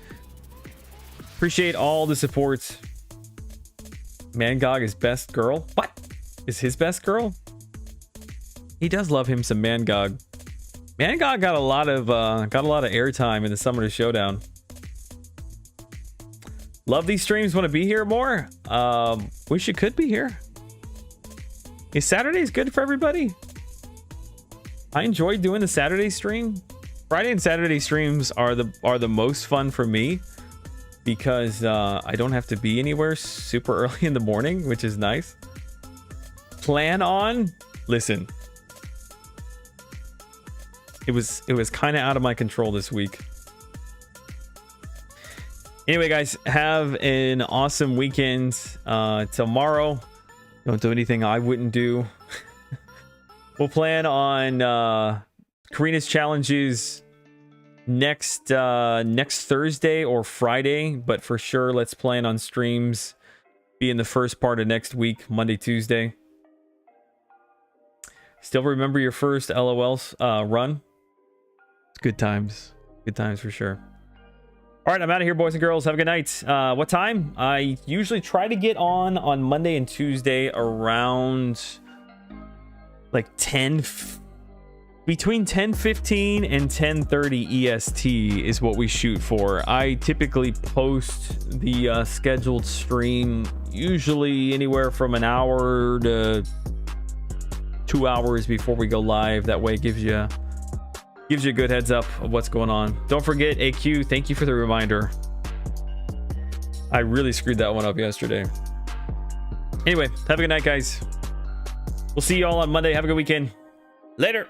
Appreciate all the support. Mangog is best girl. What is his best girl? He does love him some Mangog. Mangog got a lot of airtime in the Summoner Showdown. Love these streams. Want to be here more? Wish you could be here. Is Saturdays good for everybody? I enjoy doing the Saturday stream. Friday and Saturday streams are the most fun for me because I don't have to be anywhere super early in the morning, which is nice. Plan on, listen. It was kind of out of my control this week. Anyway, guys, have an awesome weekend. Tomorrow, don't do anything I wouldn't do. We'll plan on Karina's challenges next Thursday or Friday, but for sure, let's plan on streams being the first part of next week, Monday, Tuesday. Still remember your first LOL run? It's good times for sure. All right, I'm out of here, boys and girls. Have a good night. What time? I usually try to get on Monday and Tuesday around like between 10:15 and 10:30 EST is what we shoot for. I typically post the scheduled stream usually anywhere from an hour to 2 hours before we go live. That way it gives you a good heads up of what's going on. Don't forget, AQ, thank you for the reminder. I really screwed that one up yesterday. Anyway, have a good night, guys. We'll see you all on Monday. Have a good weekend. Later.